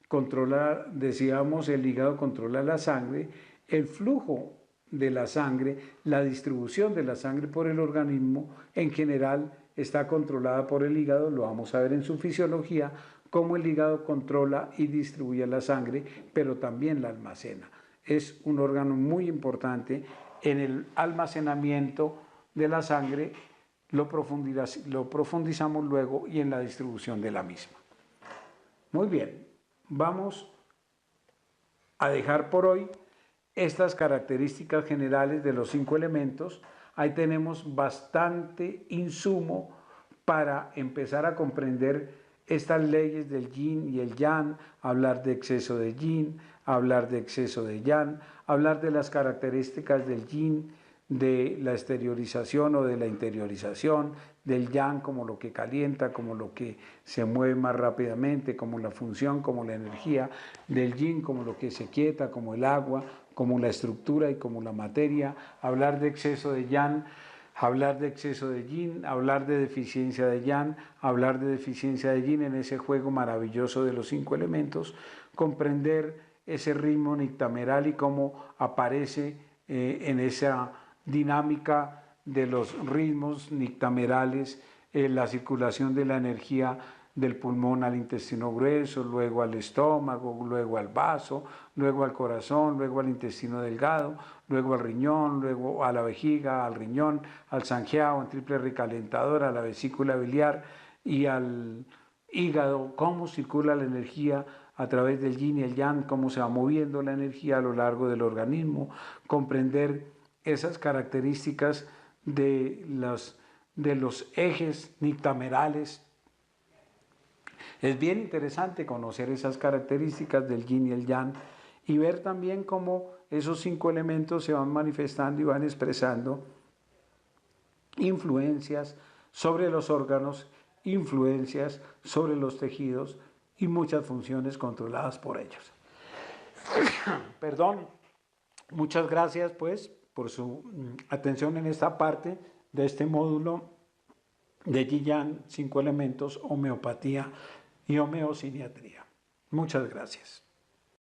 controla, decíamos, el hígado controla la sangre, el flujo de la sangre, la distribución de la sangre por el organismo en general está controlada por el hígado. Lo vamos a ver en su fisiología, cómo el hígado controla y distribuye la sangre, pero también la almacena. Es un órgano muy importante en el almacenamiento de la sangre, lo profundizamos luego, y en la distribución de la misma. Muy bien, vamos a dejar por hoy estas características generales de los 5 elementos. Ahí tenemos bastante insumo para empezar a comprender estas leyes del yin y el yang, hablar de exceso de yin, hablar de exceso de yang, hablar de las características del yin, de la exteriorización o de la interiorización, del yang como lo que calienta, como lo que se mueve más rápidamente, como la función, como la energía, del yin como lo que se quieta, como el agua, como la estructura y como la materia, hablar de exceso de yang, hablar de exceso de yin, hablar de deficiencia de yang, hablar de deficiencia de yin en ese juego maravilloso de los 5 elementos, comprender ese ritmo nictameral y cómo aparece en esa dinámica de los ritmos nictamerales, la circulación de la energía del pulmón al intestino grueso, luego al estómago, luego al vaso, luego al corazón, luego al intestino delgado, luego al riñón, luego a la vejiga, al riñón, al sanjeado en triple recalentador, a la vesícula biliar y al hígado, cómo circula la energía a través del yin y el yang, cómo se va moviendo la energía a lo largo del organismo, comprender esas características de los ejes nictamerales. Es bien interesante conocer esas características del yin y el yang y ver también cómo esos 5 elementos se van manifestando y van expresando influencias sobre los órganos, influencias sobre los tejidos y muchas funciones controladas por ellos. Perdón, muchas gracias pues por su atención en esta parte de este módulo de Yin Yang, 5 elementos, homeopatía y homeosiniatría. Muchas gracias.